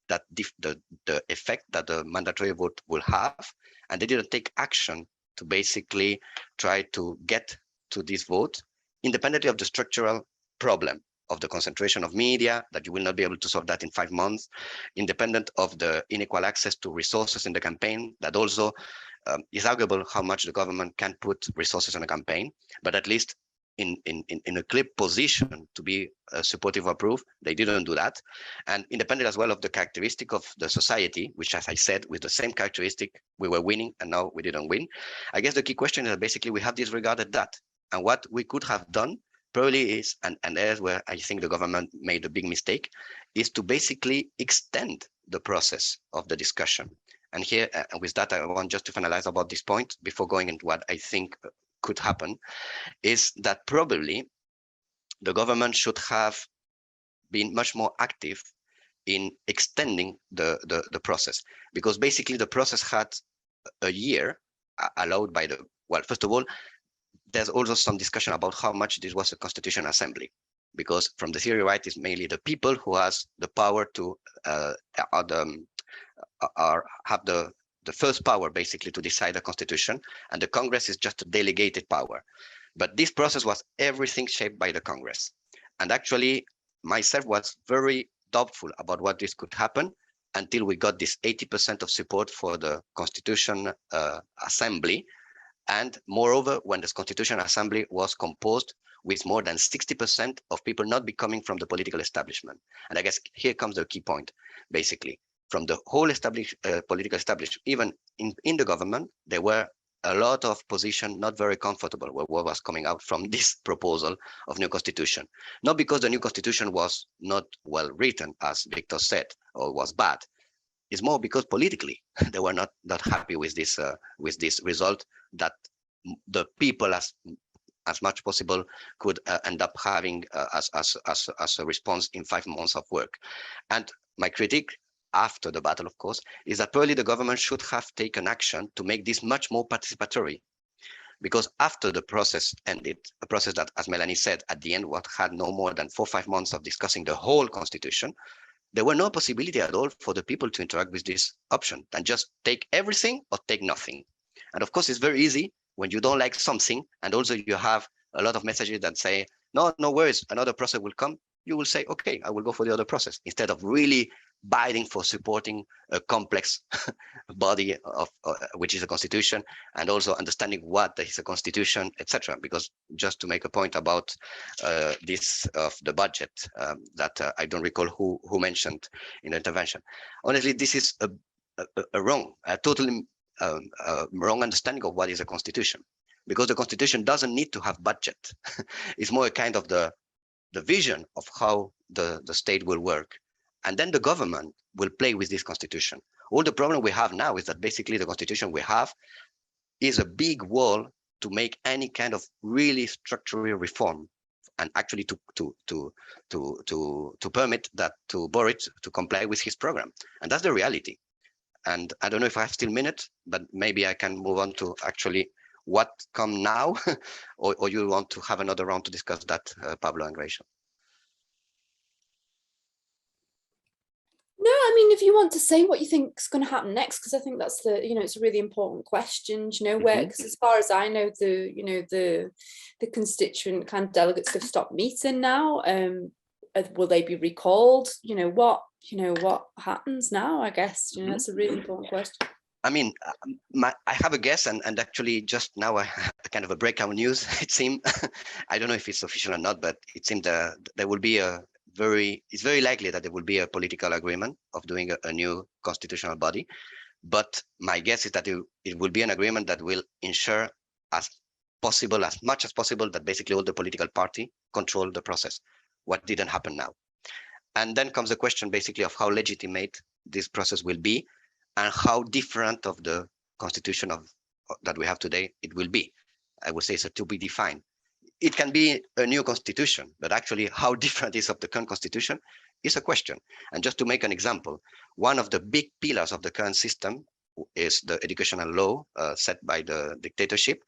that the effect that the mandatory vote will have, and they didn't take action to basically try to get to this vote, independently of the structural problem of the concentration of media, that you will not be able to solve that in 5 months, independent of the unequal access to resources in the campaign, that also is arguable how much the government can put resources on a campaign, but at least in a clear position to be supportive or approve, they didn't do that. And independent as well of the characteristic of the society, which, as I said, with the same characteristic, we were winning and now we didn't win. I guess the key question is that basically we have disregarded that. And what we could have done probably is, and there's where I think the government made a big mistake, is to basically extend the process of the discussion. And here, and with that, I want just to finalize about this point before going into what I think could happen, is that probably the government should have been much more active in extending the process, because basically the process had a year allowed by the, well, first of all, there's also some discussion about how much this was a constitutional assembly, because from the theory, right, it's mainly the people who has the power to have the first power basically to decide the constitution, and the Congress is just a delegated power. But this process was everything shaped by the Congress. And actually, myself was very doubtful about what this could happen until we got this 80% of support for the Constitution Assembly. And moreover, when the Constitutional Assembly was composed with more than 60% of people not be coming from the political establishment. And I guess here comes the key point, basically. From the whole political establishment, even in the government, there were a lot of positions not very comfortable with what was coming out from this proposal of new constitution. Not because the new constitution was not well written, as Victor said, or was bad. It's more because politically they were not happy with this result that the people as much possible could end up having as a response in 5 months of work. And my critique after the battle, of course, is that probably the government should have taken action to make this much more participatory. Because after the process ended, a process that, as Melanie said, at the end, what had no more than 4 or 5 months of discussing the whole constitution, there were no possibility at all for the people to interact with this option and just take everything or take nothing. And of course, it's very easy when you don't like something, and also you have a lot of messages that say, no worries, another process will come. You will say, okay, I will go for the other process, instead of really biting for supporting a complex body of which is a constitution, and also understanding what is a constitution, etc. Because just to make a point about this of the budget that I don't recall who mentioned in the intervention. Honestly, this is a totally wrong understanding of what is a constitution, because the constitution doesn't need to have budget. It's more a kind of the vision of how the state will work. And then the government will play with this constitution. All the problem we have now is that basically the constitution we have is a big wall to make any kind of really structural reform, and actually to permit that, to Boric to comply with his program. And that's the reality. And I don't know if I have still a minute, but maybe I can move on to actually what come now, or you want to have another round to discuss that, Pablo and Gracia? No, I mean, if you want to say what you think is going to happen next, because I think that's it's a really important question, where, because as far as I know, the constituent kind of delegates have stopped meeting now. Will they be recalled? What happens now? I guess, that's a really important question. I mean, I have a guess, and actually just now I have kind of a breakout news, it seemed. I don't know if it's official or not, but it seemed that there will be it's very likely that there will be a political agreement of doing a new constitutional body. But my guess is that it will be an agreement that will ensure as much as possible, that basically all the political party control the process, what didn't happen now. And then comes the question basically of how legitimate this process will be, and how different of the constitution that we have today it will be. I would say it's to be defined. It can be a new constitution, but actually how different is of the current constitution is a question. And just to make an example, one of the big pillars of the current system is the educational law set by the dictatorship.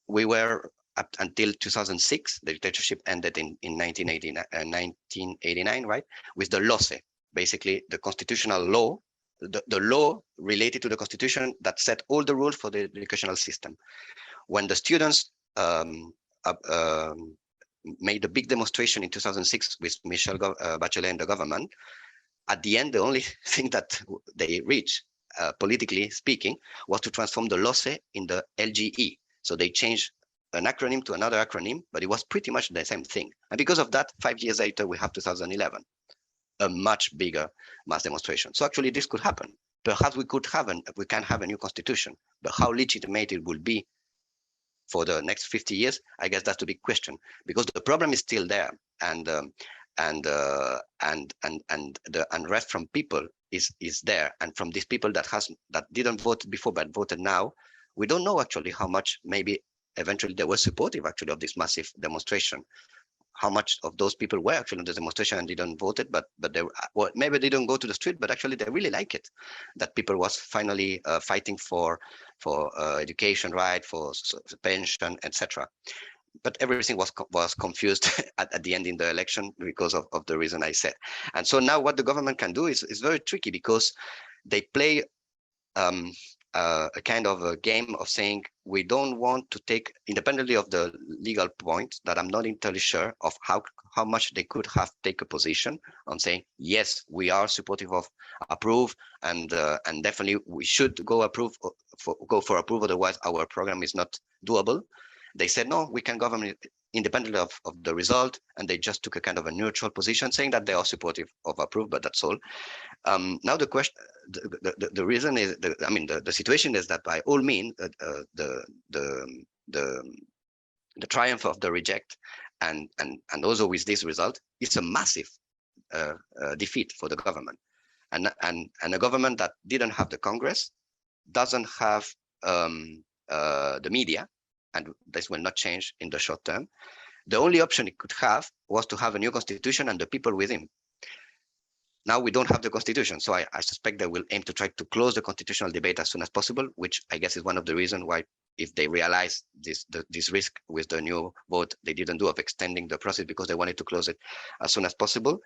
We were up until 2006, the dictatorship ended in 1989, right? With the LOCE, basically the constitutional law, the law related to the constitution that set all the rules for the educational system. When the students made a big demonstration in 2006 with Michelle Bachelet and the government, at the end, the only thing that they reached, politically speaking, was to transform the LOCE in the LGE. So they changed an acronym to another acronym, but it was pretty much the same thing. And because of that, 5 years later, we have 2011, a much bigger mass demonstration. So actually this could happen. Perhaps we can have a new constitution, but how legitimate it will be for the next 50 years, I guess that's the big question, because the problem is still there, and the unrest from people is there, and from these people that didn't vote before but voted now, we don't know actually how much maybe eventually they were supportive actually of this massive demonstration, how much of those people were actually on the demonstration and didn't vote it, but they, well, maybe they didn't go to the street, but actually they really like it, that people was finally fighting for education, right, for pension, etc. But everything was confused at the end in the election because of the reason I said. And so now what the government can do is very tricky, because they play a kind of a game of saying, we don't want to take, independently of the legal point that I'm not entirely sure of how much they could have take a position on saying, yes, we are supportive of approve, and definitely we should go for approve, otherwise our program is not doable. They said, no, we can govern independently of the result, and they just took a kind of a neutral position saying that they are supportive of approve, but that's all. Now the question, the reason is, the situation is that by all means, the triumph of the reject, and also with this result, it's a massive defeat for the government, and a government that didn't have the Congress, doesn't have the media, and this will not change in the short term. The only option it could have was to have a new constitution and the people with him. Now we don't have the constitution, so I suspect they will aim to try to close the constitutional debate as soon as possible, which I guess is one of the reasons why, if they realize this risk with the new vote, they didn't do of extending the process, because they wanted to close it as soon as possible.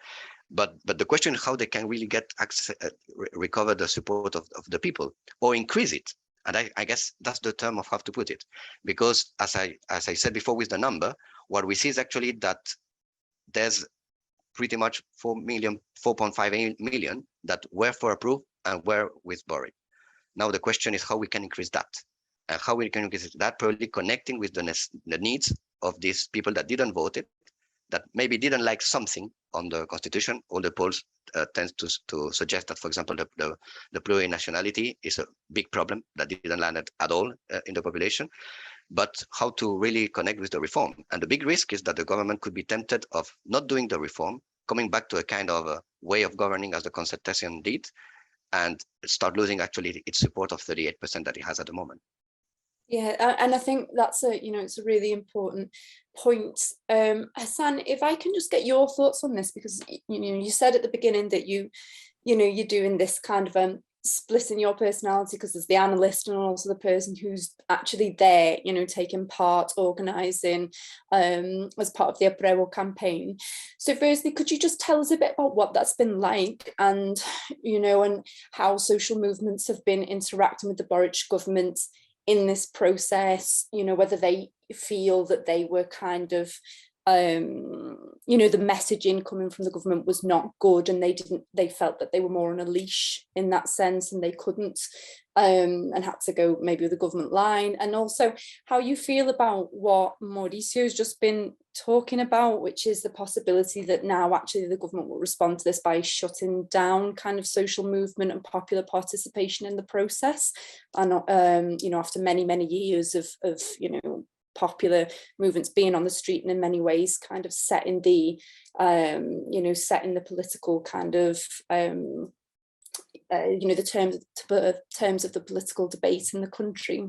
But the question is how they can really get access, recover the support of the people, or increase it. And I guess that's the term of how to put it, because as I said before with the number, what we see is actually that there's pretty much 4.5 million that were for approve and were with Boric. Now the question is how we can increase that, and how we can increase that, probably connecting with the needs of these people that didn't vote it, that maybe didn't like something on the constitution. All the polls tend to suggest that, for example, the plurinationality is a big problem that didn't land at all in the population. But how to really connect with the reform. And the big risk is that the government could be tempted of not doing the reform, coming back to a kind of a way of governing as the Concertation did, and start losing actually its support of 38% that it has at the moment. Yeah, and I think that's it's a really important point. Hassan, if I can just get your thoughts on this, because you said at the beginning that you're doing this kind of splitting your personality, because there's the analyst and also the person who's actually there, taking part, organising as part of the Apruebo campaign. So firstly, could you just tell us a bit about what that's been like, and and how social movements have been interacting with the Boric government in this process, whether they feel that they were kind of the messaging coming from the government was not good, and they felt that they were more on a leash in that sense, and they couldn't and had to go maybe with the government line. And also how you feel about what Mauricio's just been talking about, which is the possibility that now actually the government will respond to this by shutting down kind of social movement and popular participation in the process, and after many years of popular movements being on the street, and in many ways kind of setting the setting the political kind of the terms of the political debate in the country.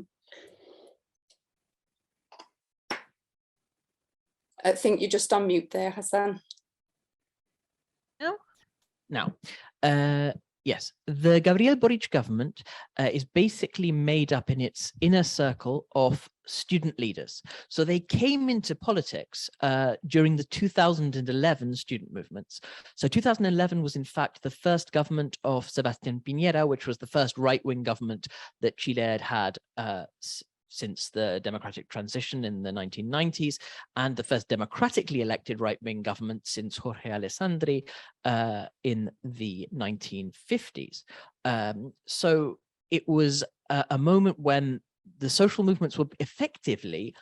I think you're just on mute there, Hassan. No. Yes, the Gabriel Boric government is basically made up in its inner circle of student leaders. So they came into politics during the 2011 student movements. So 2011 was in fact the first government of Sebastián Piñera, which was the first right-wing government that Chile had since the democratic transition in the 1990s, and the first democratically elected right-wing government since Jorge Alessandri in the 1950s. So it was a moment when the social movements were effectively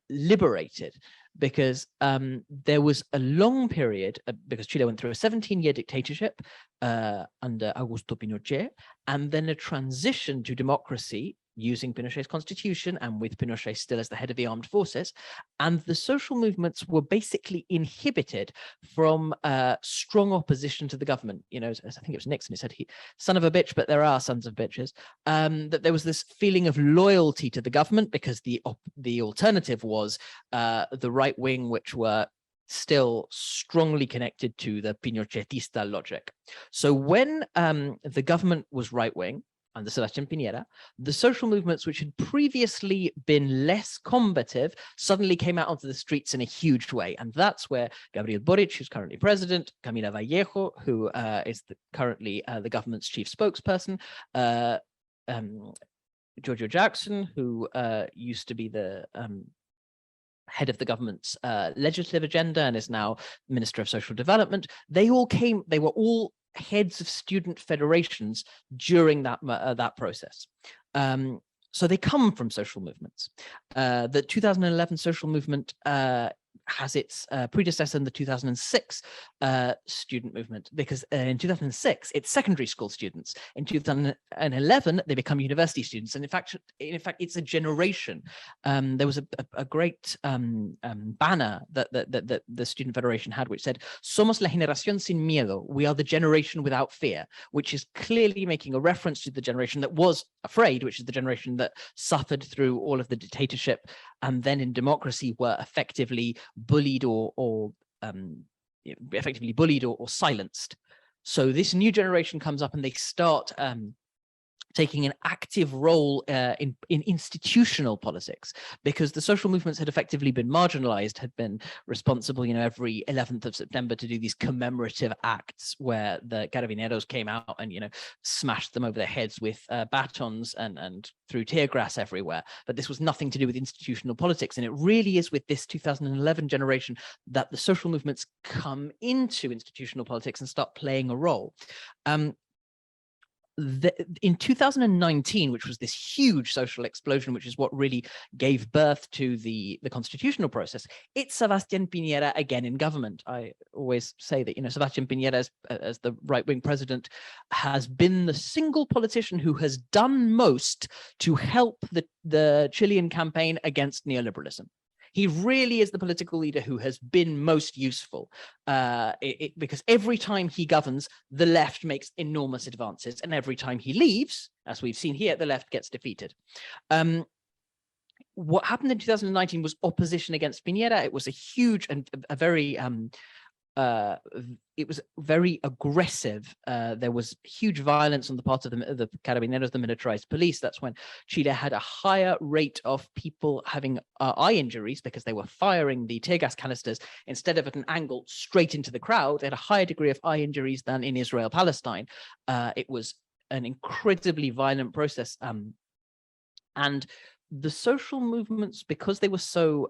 liberated, because there was a long period, because Chile went through a 17-year dictatorship under Augusto Pinochet, and then a transition to democracy using Pinochet's constitution and with Pinochet still as the head of the armed forces. And the social movements were basically inhibited from strong opposition to the government. I think it was Nixon who said, son of a bitch, but there are sons of bitches, that there was this feeling of loyalty to the government, because the alternative was the right wing, which were still strongly connected to the Pinochetista logic. So when the government was right-wing under Sebastián Piñera, the social movements which had previously been less combative suddenly came out onto the streets in a huge way. And that's where Gabriel Boric, who's currently president, Camila Vallejo, who is currently the government's chief spokesperson, Giorgio Jackson, who used to be the head of the government's legislative agenda and is now Minister of Social Development. They were all heads of student federations during that process. So they come from social movements. The 2011 social movement has its predecessor in the 2006 student movement, because in 2006 it's secondary school students. In 2011 they become university students, and in fact it's a generation. There was a great banner that the Student Federation had, which said "Somos la generación sin miedo," we are the generation without fear, which is clearly making a reference to the generation that was afraid, which is the generation that suffered through all of the dictatorship and then in democracy were effectively bullied or silenced. So this new generation comes up and they start taking an active role in institutional politics, because the social movements had effectively been marginalized, had been responsible, every 11th of September to do these commemorative acts where the carabineros came out and, smashed them over their heads with batons and threw tear gas everywhere. But this was nothing to do with institutional politics. And it really is with this 2011 generation that the social movements come into institutional politics and start playing a role. In 2019, which was this huge social explosion, which is what really gave birth to the constitutional process, it's Sebastián Piñera again in government. I always say that, Sebastián Piñera as the right-wing president has been the single politician who has done most to help the Chilean campaign against neoliberalism. He really is the political leader who has been most useful, because every time he governs, the left makes enormous advances, and every time he leaves, as we've seen here, the left gets defeated. What happened in 2019 was opposition against Piñera. It was a huge and a very it was very aggressive. There was huge violence on the part of the carabineros, the militarized police. That's when Chile had a higher rate of people having eye injuries, because they were firing the tear gas canisters instead of at an angle straight into the crowd. They had a higher degree of eye injuries than in Israel-Palestine. It was an incredibly violent process. And the social movements, because they were so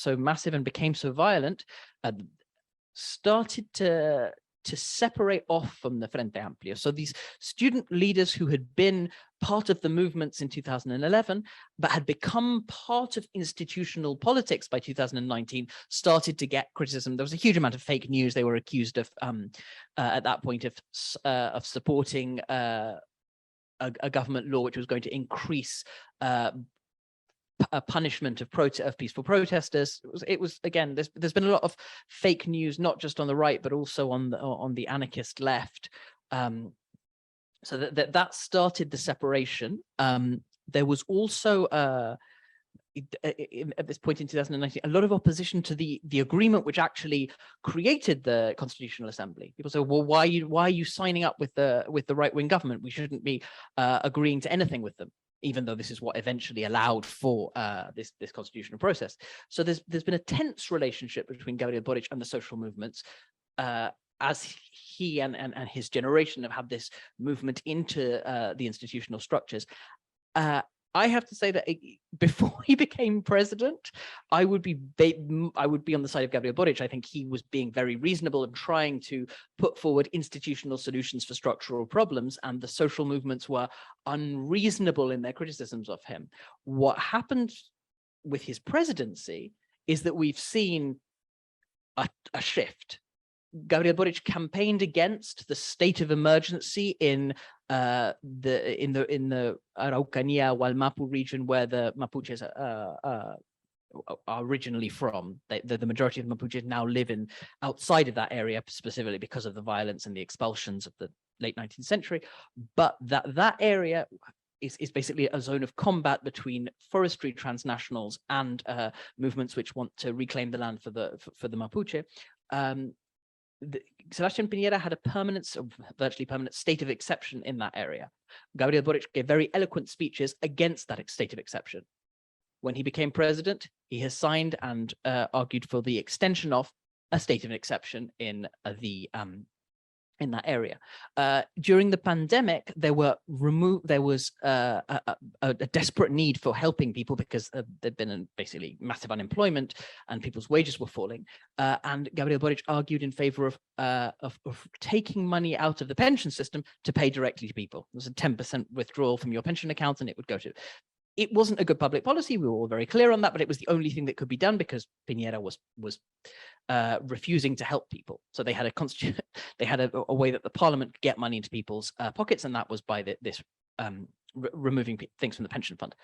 massive and became so violent, started to separate off from the Frente Amplio. So these student leaders who had been part of the movements in 2011, but had become part of institutional politics by 2019, started to get criticism. There was a huge amount of fake news. They were accused of, at that point, of supporting a government law which was going to increase a punishment of peaceful protesters. It was again, there's been a lot of fake news, not just on the right, but also on the anarchist left. So that started the separation. There was also at this point in 2019, a lot of opposition to the agreement which actually created the Constitutional Assembly. People say, well, why are you signing up with the right-wing government? We shouldn't be agreeing to anything with them, even though this is what eventually allowed for this constitutional process. So there's been a tense relationship between Gabriel Boric and the social movements, as he and his generation have had this movement into the institutional structures. I have to say that before he became president, I would be on the side of Gabriel Boric. I think he was being very reasonable and trying to put forward institutional solutions for structural problems, and the social movements were unreasonable in their criticisms of him. What happened with his presidency is that we've seen a shift. Gabriel Boric campaigned against the state of emergency in the Araucanía, Wallmapu region, where the Mapuches are originally from. The majority of Mapuches now live outside of that area, specifically because of the violence and the expulsions of the late 19th century. But that area is basically a zone of combat between forestry transnationals and movements which want to reclaim the land for the Mapuche. Sebastián Piñera had a virtually permanent state of exception in that area. Gabriel Boric gave very eloquent speeches against that state of exception. When he became president, he has signed and argued for the extension of a state of exception in that area. During the pandemic, there was a desperate need for helping people because there'd been basically massive unemployment and people's wages were falling. And Gabriel Boric argued in favor of taking money out of the pension system to pay directly to people. It was a 10% withdrawal from your pension account, and it would go to. It wasn't a good public policy. We were all very clear on that, but it was the only thing that could be done because Piñera was refusing to help people. So they had a way that the parliament could get money into people's pockets, and that was by removing things from the pension fund.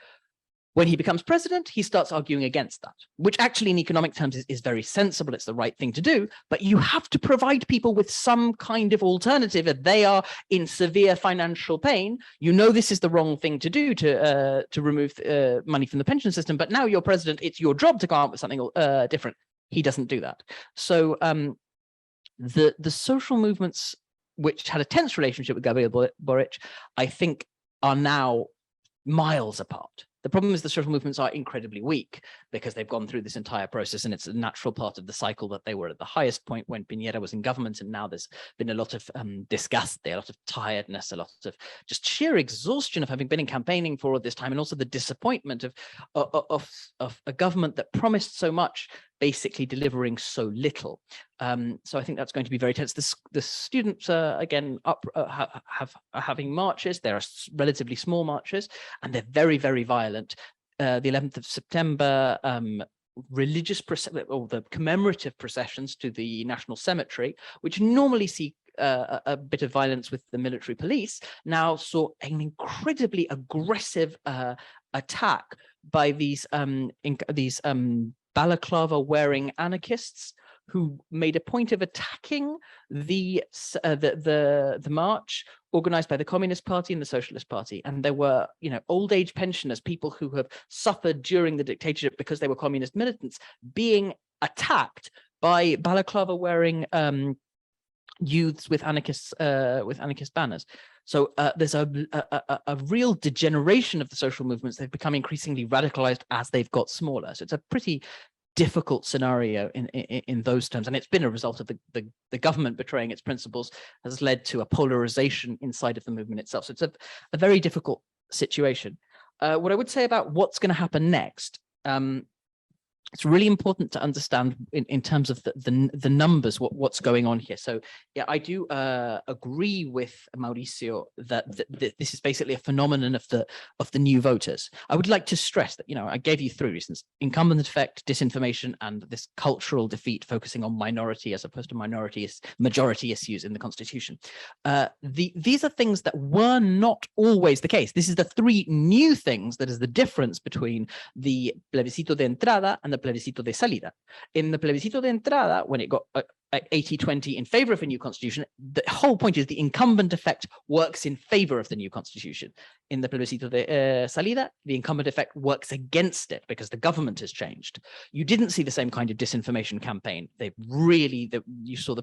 When he becomes president, he starts arguing against that, which actually in economic terms is very sensible. It's the right thing to do, but you have to provide people with some kind of alternative. If they are in severe financial pain, you know this is the wrong thing to do to remove money from the pension system, but now you're president, it's your job to come up with something different. He doesn't do that. So the social movements which had a tense relationship with Gabriel Boric, I think are now miles apart. The problem is the social movements are incredibly weak because they've gone through this entire process, and it's a natural part of the cycle that they were at the highest point when Piñera was in government, and now there's been a lot of disgust there, a lot of tiredness, a lot of just sheer exhaustion of having been in campaigning for all this time, and also the disappointment of a government that promised so much, basically delivering so little. So I think that's going to be very tense. The students again are having marches. There are relatively small marches, and they're very, very violent. The 11th of September, religious or the commemorative processions to the National Cemetery, which normally see a bit of violence with the military police, now saw an incredibly aggressive attack by these balaclava-wearing anarchists who made a point of attacking the march organized by the Communist Party and the Socialist Party. And there were, old age pensioners, people who have suffered during the dictatorship because they were communist militants, being attacked by balaclava-wearing youths with anarchist banners. So there's a real degeneration of the social movements. They've become increasingly radicalized as they've got smaller. So it's a pretty difficult scenario in those terms, and it's been a result of the government betraying its principles, has led to a polarization inside of the movement itself. So it's a very difficult situation. What I would say about what's going to happen next, it's really important to understand in terms of the numbers what's going on here. So yeah, I do agree with Mauricio that this is basically a phenomenon of the new voters. I would like to stress that I gave you 3 reasons: incumbent effect, disinformation, and this cultural defeat focusing on minority as opposed to majority issues in the constitution. These are things that were not always the case. This is the 3 new things that is the difference between the plebiscito de entrada and the plebiscito de salida. In the plebiscito de entrada, when it got 80-20 in favor of a new constitution, the whole point is the incumbent effect works in favor of the new constitution. In the plebiscito de salida, the incumbent effect works against it because the government has changed. You didn't see the same kind of disinformation campaign. You saw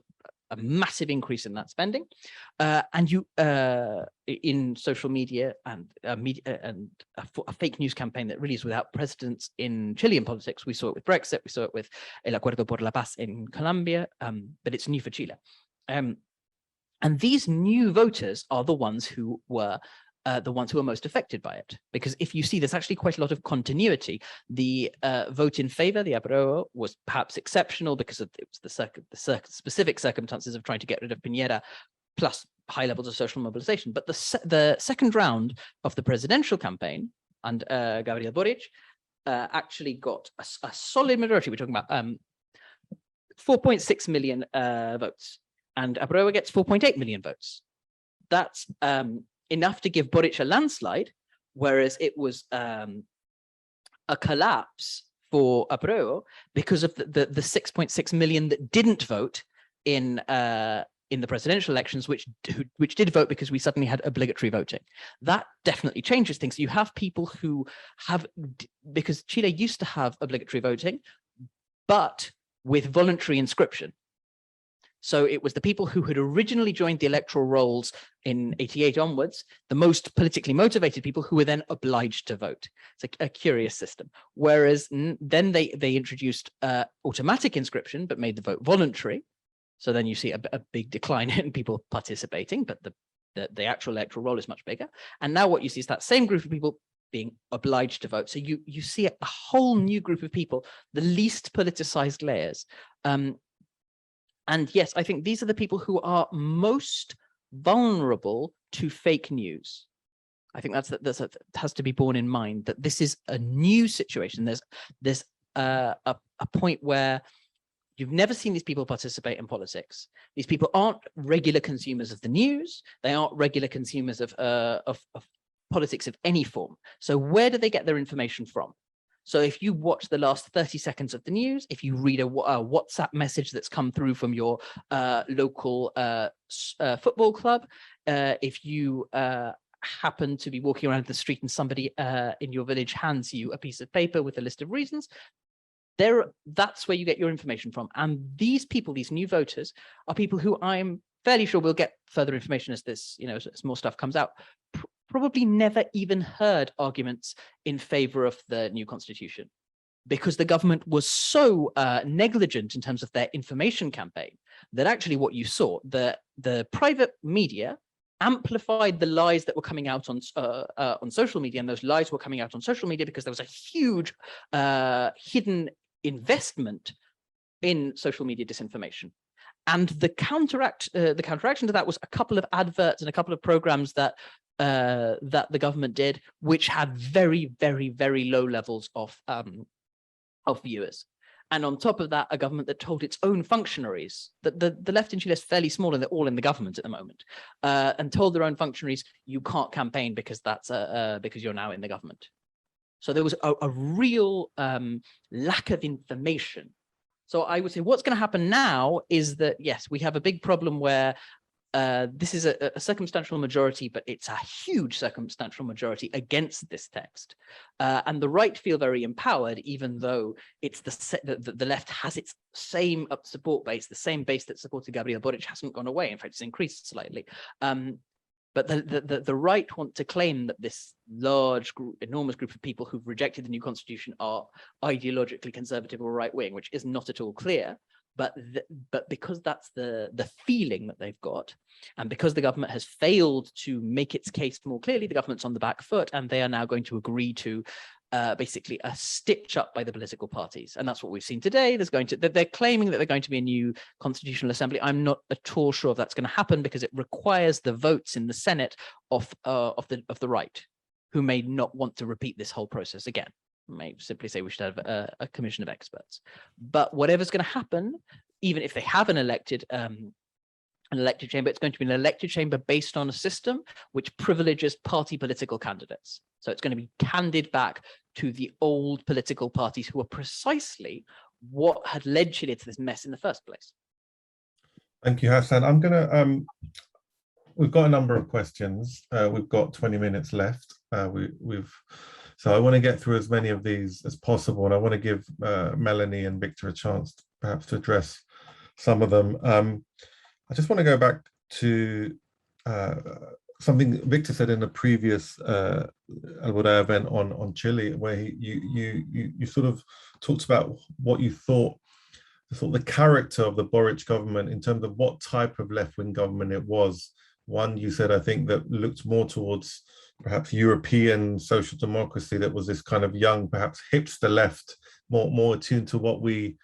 a massive increase in that spending, and you in social media and a fake news campaign that really is without precedence in Chilean politics. We saw it with Brexit, we saw it with El Acuerdo por la Paz in Colombia, but it's new for Chile. And these new voters are the ones who were most affected by it, because if you see, there's actually quite a lot of continuity. The vote in favor, the apruebo, was perhaps exceptional because it was the specific circumstances of trying to get rid of Piñera, plus high levels of social mobilization. But the second round of the presidential campaign, and Gabriel Boric actually got a solid majority. We're talking about 4.6 million votes, and apruebo gets 4.8 million votes. That's enough to give Boric a landslide, whereas it was a collapse for apruebo because of the 6.6 million that didn't vote in in the presidential elections, which did vote because we suddenly had obligatory voting. That definitely changes things. You have people who have, because Chile used to have obligatory voting, but with voluntary inscription. So it was the people who had originally joined the electoral rolls in 88 onwards, the most politically motivated people who were then obliged to vote. It's a curious system. Whereas then they introduced automatic inscription, but made the vote voluntary. So then you see a big decline in people participating, but the actual electoral roll is much bigger. And now what you see is that same group of people being obliged to vote. So you see a whole new group of people, the least politicized layers. And yes, I think these are the people who are most vulnerable to fake news. I think that has to be borne in mind, that this is a new situation. There's a point where you've never seen these people participate in politics. These people aren't regular consumers of the news. They aren't regular consumers of politics of any form. So where do they get their information from? So if you watch the last 30 seconds of the news, if you read a WhatsApp message that's come through from your local football club, if you happen to be walking around the street and somebody in your village hands you a piece of paper with a list of reasons, that's where you get your information from. And these people, these new voters, are people who I'm fairly sure will get further information as this, as more stuff comes out, probably never even heard arguments in favor of the new constitution, because the government was so negligent in terms of their information campaign that actually what you saw, the private media amplified the lies that were coming out on social media, and those lies were coming out on social media because there was a huge hidden investment in social media disinformation. And the counteraction to that was a couple of adverts and a couple of programs that the government did, which had very, very, very low levels of viewers. And on top of that, a government that told its own functionaries that the left in Chile is fairly small and they're all in the government at the moment, and told their own functionaries, you can't campaign because that's because you're now in the government. So there was a real lack of information. So I would say what's going to happen now is that, yes, we have a big problem where this is a circumstantial majority, but it's a huge circumstantial majority against this text. And the right feel very empowered, even though it's the left has its same support base, the same base that supported Gabriel Boric hasn't gone away. In fact, it's increased slightly. But the right want to claim that this large group, enormous group of people who've rejected the new constitution are ideologically conservative or right-wing, which is not at all clear. But because that's the feeling that they've got, and because the government has failed to make its case more clearly, the government's on the back foot, and they are now going to agree to basically a stitch up by the political parties. And that's what we've seen today. They're claiming that they're going to be a new constitutional assembly. I'm not at all sure if that's going to happen, because it requires the votes in the Senate of the right, who may not want to repeat this whole process again. May simply say we should have a commission of experts. But whatever's going to happen, even if they have an elected chamber, it's going to be an elected chamber based on a system which privileges party political candidates. So it's going to be handed back to the old political parties, who are precisely what had led Chile to this mess in the first place. Thank you, Hassan. I'm going to we've got a number of questions. We've got 20 minutes left. So I want to get through as many of these as possible, and I want to give Melanie and Victor a chance perhaps to address some of them. I just want to go back to something Victor said in a previous Alborada event on Chile, where you sort of talked about what you thought, the character of the Boric government in terms of what type of left-wing government it was. One, you said, I think, that looked more towards perhaps European social democracy, that was this kind of young, perhaps hipster left, more attuned to what we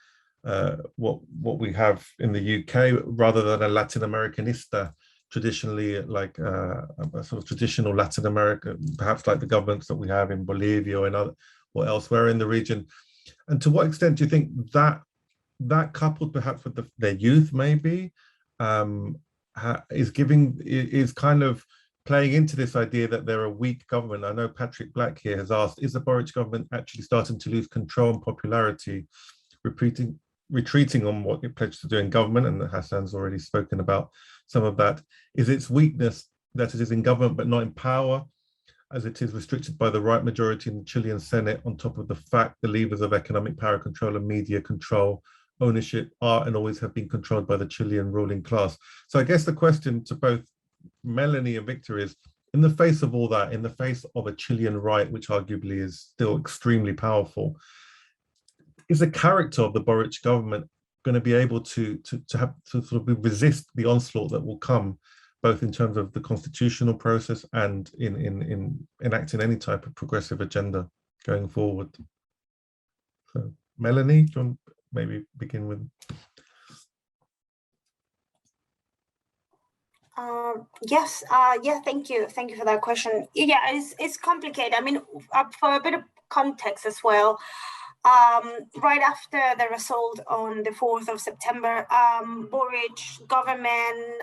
have in the UK, rather than a Latin Americanista, traditionally like a sort of traditional Latin America, perhaps like the governments that we have in Bolivia or elsewhere in the region. And to what extent do you think that coupled perhaps with their youth maybe is kind of playing into this idea that they're a weak government? I know Patrick Black here has asked, is the Boric government actually starting to lose control and popularity, repeating retreating on what it pledged to do in government, and Hassan's already spoken about some of that, is its weakness that it is in government but not in power, as it is restricted by the right majority in the Chilean Senate, on top of the fact the levers of economic power control and media control ownership are and always have been controlled by the Chilean ruling class. So I guess the question to both Melanie and Victor is, in the face of all that, in the face of a Chilean right, which arguably is still extremely powerful, is the character of the Boric government going to be able to sort of resist the onslaught that will come, both in terms of the constitutional process and in enacting any type of progressive agenda going forward? So, Melanie, do you want to maybe begin with? Yes, yeah, thank you for that question. Yeah, it's complicated. I mean, for a bit of context as well, right after the result on the 4th of September, Boric government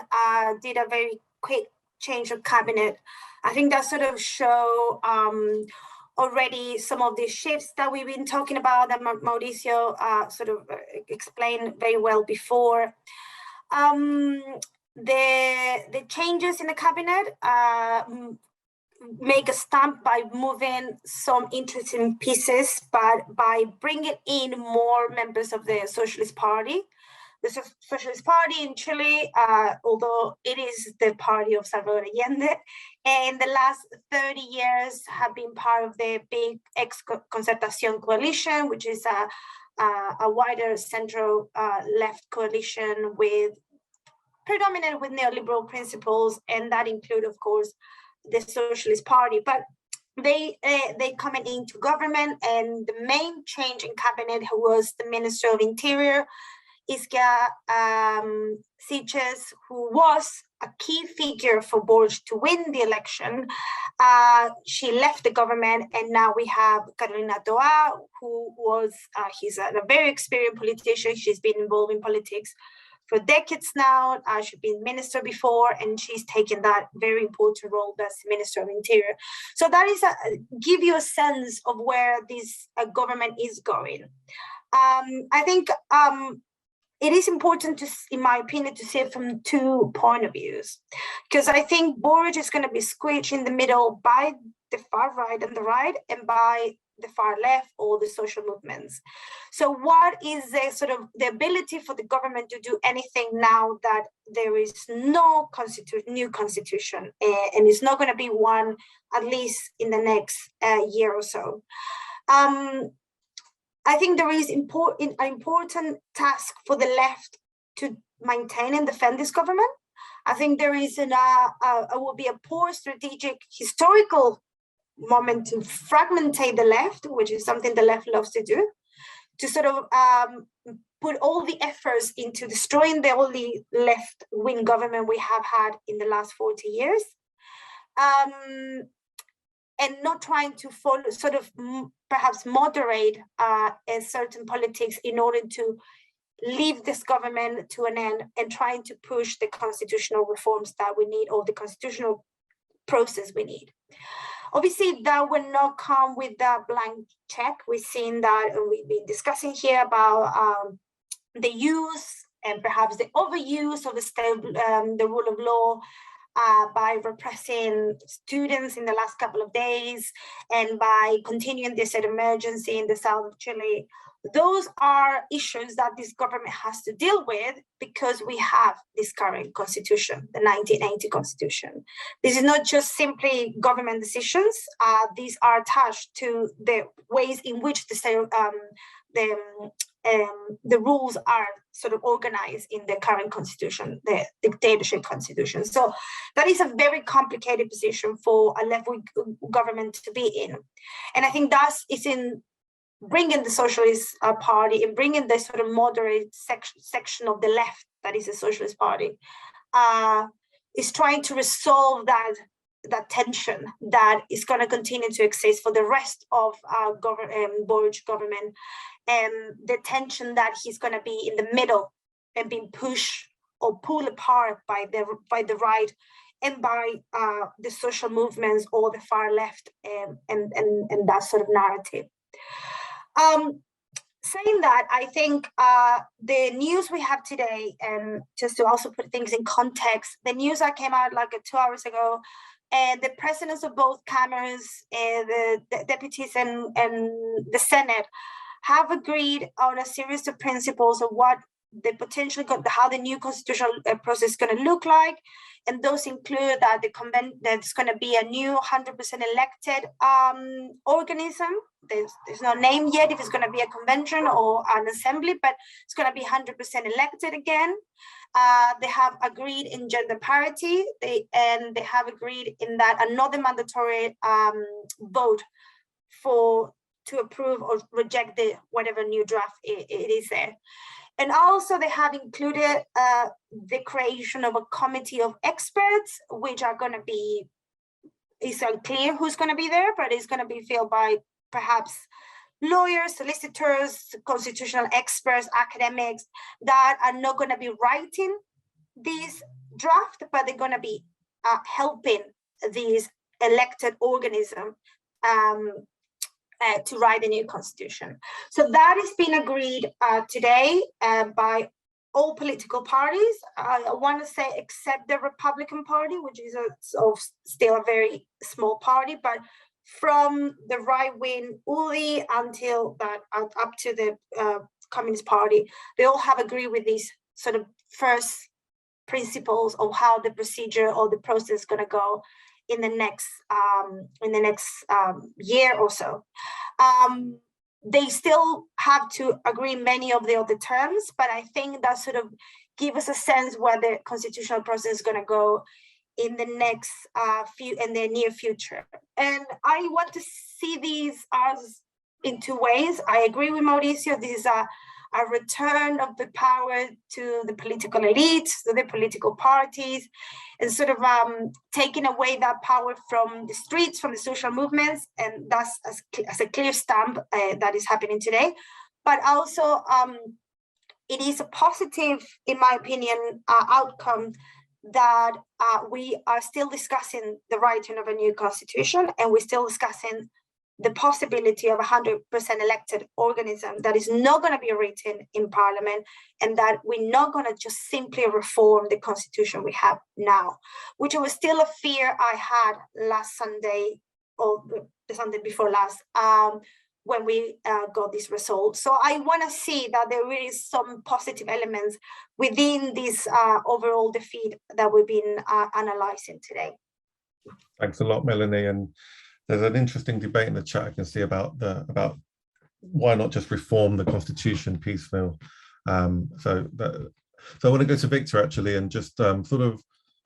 did a very quick change of cabinet. I think that sort of show already some of the shifts that we've been talking about, that Mauricio sort of explained very well before. The changes in the cabinet make a stamp by moving some interesting pieces, but by bringing in more members of the Socialist Party. The Socialist Party in Chile, although it is the party of Salvador Allende, in the last 30 years have been part of the big ex-Concertación coalition, which is a wider central left coalition with predominant with neoliberal principles, and that include, of course, the Socialist Party. But they coming into government, and the main change in cabinet was the Minister of Interior, Iskia Siches, who was a key figure for Boric to win the election. She left the government, and now we have Carolina Toa, who was, she's a very experienced politician. She's been involved in politics for decades now. She's been minister before, and she's taken that very important role as Minister of Interior. So that is give you a sense of where this government is going. I think it is important to, in my opinion, to see it from 2 points of views, because I think Boric is going to be squished in the middle by the far right and the right, and by the far left or the social movements. So what is the sort of the ability for the government to do anything now that there is no new constitution, and it's not going to be one at least in the next year or so? I think there is an important task for the left to maintain and defend this government. I think there is will be a poor strategic historical moment to fragmentate the left, which is something the left loves to do, to sort of put all the efforts into destroying the only left-wing government we have had in the last 40 years, and not trying to follow, sort of perhaps moderate a certain politics in order to leave this government to an end, and trying to push the constitutional reforms that we need, or the constitutional process we need. Obviously, that will not come with a blank check. We've seen that, and we've been discussing here about the use and perhaps the overuse of the state, the rule of law, by repressing students in the last couple of days, and by continuing the state of emergency in the south of Chile. Those are issues that this government has to deal with, because we have this current constitution, the 1980 constitution. This is not just simply government decisions. These are attached to the ways in which the rules are sort of organized in the current constitution, the dictatorship constitution. So that is a very complicated position for a left-wing government to be in. And I think that is in bringing the Socialist Party, and bringing the sort of moderate section of the left, that is the Socialist Party, is trying to resolve that tension that is going to continue to exist for the rest of Boric government, and the tension that he's going to be in the middle and being pushed or pulled apart by the right and by the social movements or the far left, and that sort of narrative. saying that, I think the news we have today, and just to also put things in context, the news that came out like 2 hours ago, and the presidents of both cameras, the deputies and the Senate, have agreed on a series of principles of what the potential, how the new constitutional process is going to look like. And those include that there's going to be a new 100% elected organism. There's no name yet if it's going to be a convention or an assembly, but it's going to be 100% elected again. They have agreed in gender parity, they have agreed in that another mandatory vote to approve or reject whatever new draft it is there. And also they have included the creation of a committee of experts, which are going to be, it's unclear who's going to be there, but it's going to be filled by perhaps lawyers, solicitors, constitutional experts, academics that are not going to be writing this draft, but they're going to be helping these elected organism to write a new constitution. So that has been agreed today by all political parties. I want to say except the Republican Party, which is still a very small party, but from the right-wing UDI until that up to the Communist Party, they all have agreed with these sort of first principles of how the procedure or the process is going to go in the next year or so. They still have to agree many of the other terms, but I think that sort of give us a sense where the constitutional process is going to go in the next in the near future. And I want to see these as in two ways. I agree with Mauricio. This is a return of the power to the political elites, to the political parties, and sort of taking away that power from the streets, from the social movements, and that's as a clear stamp that is happening today. But also, it is a positive, in my opinion, outcome that we are still discussing the writing of a new constitution, and we're still discussing the possibility of 100% elected organism that is not going to be written in parliament, and that we're not going to just simply reform the constitution we have now, which was still a fear I had last Sunday or the Sunday before last when we got this result. So I want to see that there is some positive elements within this overall defeat that we've been analyzing today. Thanks a lot, Melanie. And there's an interesting debate in the chat I can see about why not just reform the constitution piecemeal. So I want to go to Victor actually and just sort of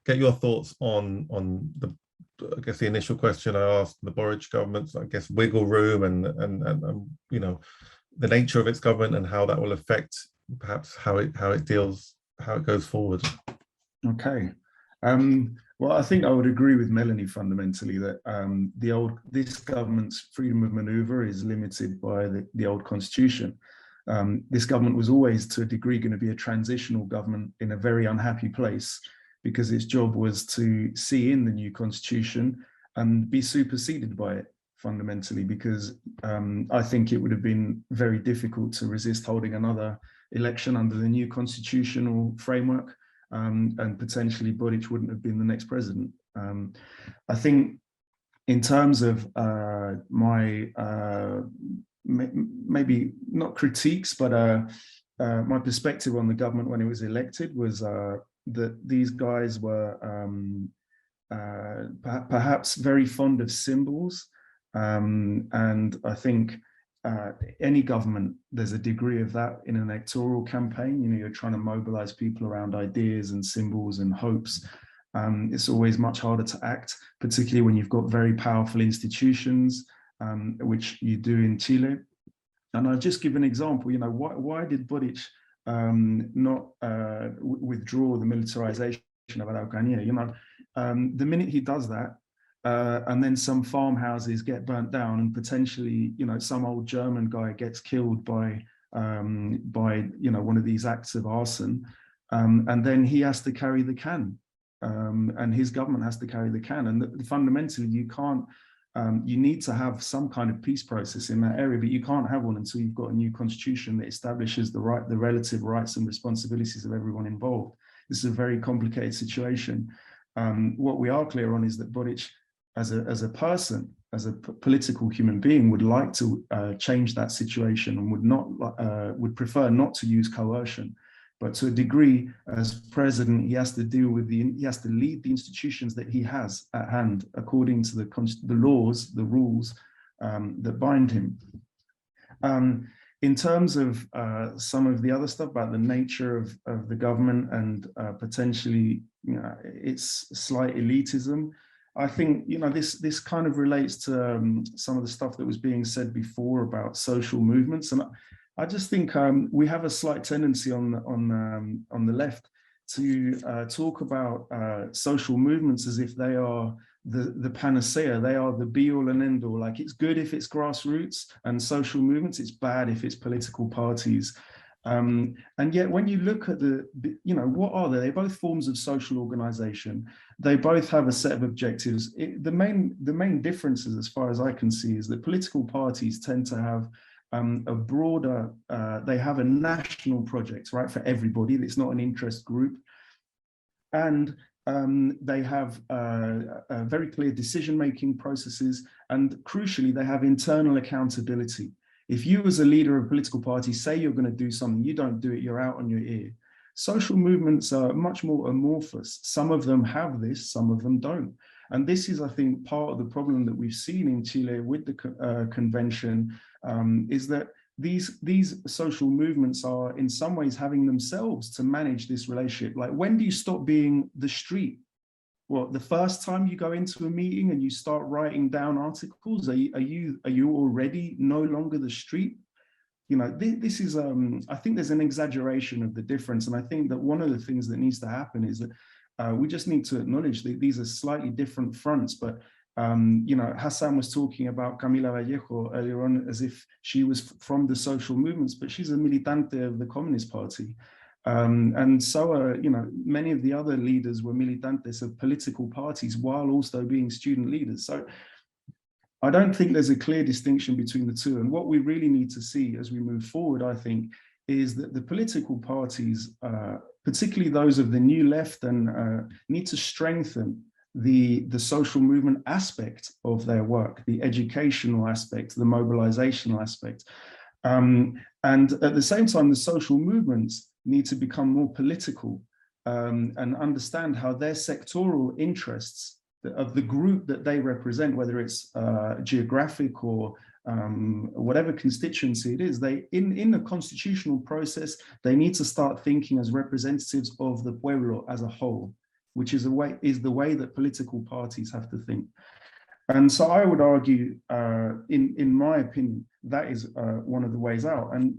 get your thoughts on the, I guess, the initial question I asked, the Boric government's, I guess, wiggle room and you know, the nature of its government and how that will affect perhaps how it goes forward. Okay. Well, I think I would agree with Melanie fundamentally that this government's freedom of maneuver is limited by the old constitution. This government was always, to a degree, going to be a transitional government in a very unhappy place, because its job was to see in the new constitution and be superseded by it fundamentally, because I think it would have been very difficult to resist holding another election under the new constitutional framework. And potentially Boric wouldn't have been the next president. I think in terms of my, maybe not critiques, but my perspective on the government when it was elected was that these guys were perhaps very fond of symbols. And I think any government, there's a degree of that in an electoral campaign. You know, you're trying to mobilize people around ideas and symbols and hopes. It's always much harder to act, particularly when you've got very powerful institutions, which you do in Chile. And I'll just give an example. You know, why did Boric not withdraw the militarization of Araucanía? You know, the minute he does that, and then some farmhouses get burnt down, and potentially, you know, some old German guy gets killed by you know, one of these acts of arson, and then he has to carry the can, and his government has to carry the can. And fundamentally, you can't you need to have some kind of peace process in that area, but you can't have one until you've got a new constitution that establishes the relative rights and responsibilities of everyone involved. This is a very complicated situation. What we are clear on is that Boric, as a person, as a political human being, would like to change that situation and would prefer not to use coercion. But to a degree, as president, he has to deal with he has to lead the institutions that he has at hand according to the laws, the rules that bind him. In terms of some of the other stuff about the nature of the government and potentially, its slight elitism, I think, this kind of relates to some of the stuff that was being said before about social movements. And I just think we have a slight tendency on the left to talk about social movements as if they are the panacea, they are the be all and end all. Like, it's good if it's grassroots and social movements, it's bad if it's political parties. And yet when you look at what are they? They're both forms of social organization. They both have a set of objectives. The main differences, as far as I can see, is that political parties tend to have a broader, they have a national project, right, for everybody. It's not an interest group. And they have very clear decision-making processes, and crucially, they have internal accountability. If you, as a leader of a political party, say you're going to do something, you don't do it, you're out on your ear. Social movements are much more amorphous. Some of them have this, some of them don't. And this is, I think, part of the problem that we've seen in Chile with the convention, is that these social movements are in some ways having themselves to manage this relationship. Like, when do you stop being the street? Well, the first time you go into a meeting and you start writing down articles, are you already no longer the street? This is, I think there's an exaggeration of the difference. And I think that one of the things that needs to happen is that we just need to acknowledge that these are slightly different fronts. But Hassan was talking about Camila Vallejo earlier on as if she was from the social movements, but she's a militante of the Communist Party. And so are, many of the other leaders were militantes of political parties while also being student leaders. So I don't think there's a clear distinction between the two. And what we really need to see as we move forward, I think, is that the political parties, particularly those of the new left, need to strengthen the social movement aspect of their work, the educational aspect, the mobilizational aspect. And at the same time, the social movements need to become more political and understand how their sectoral interests of the group that they represent, whether it's geographic or whatever constituency it is, they in the constitutional process, they need to start thinking as representatives of the pueblo as a whole, which is the way that political parties have to think. And so I would argue, in my opinion, that is one of the ways out. And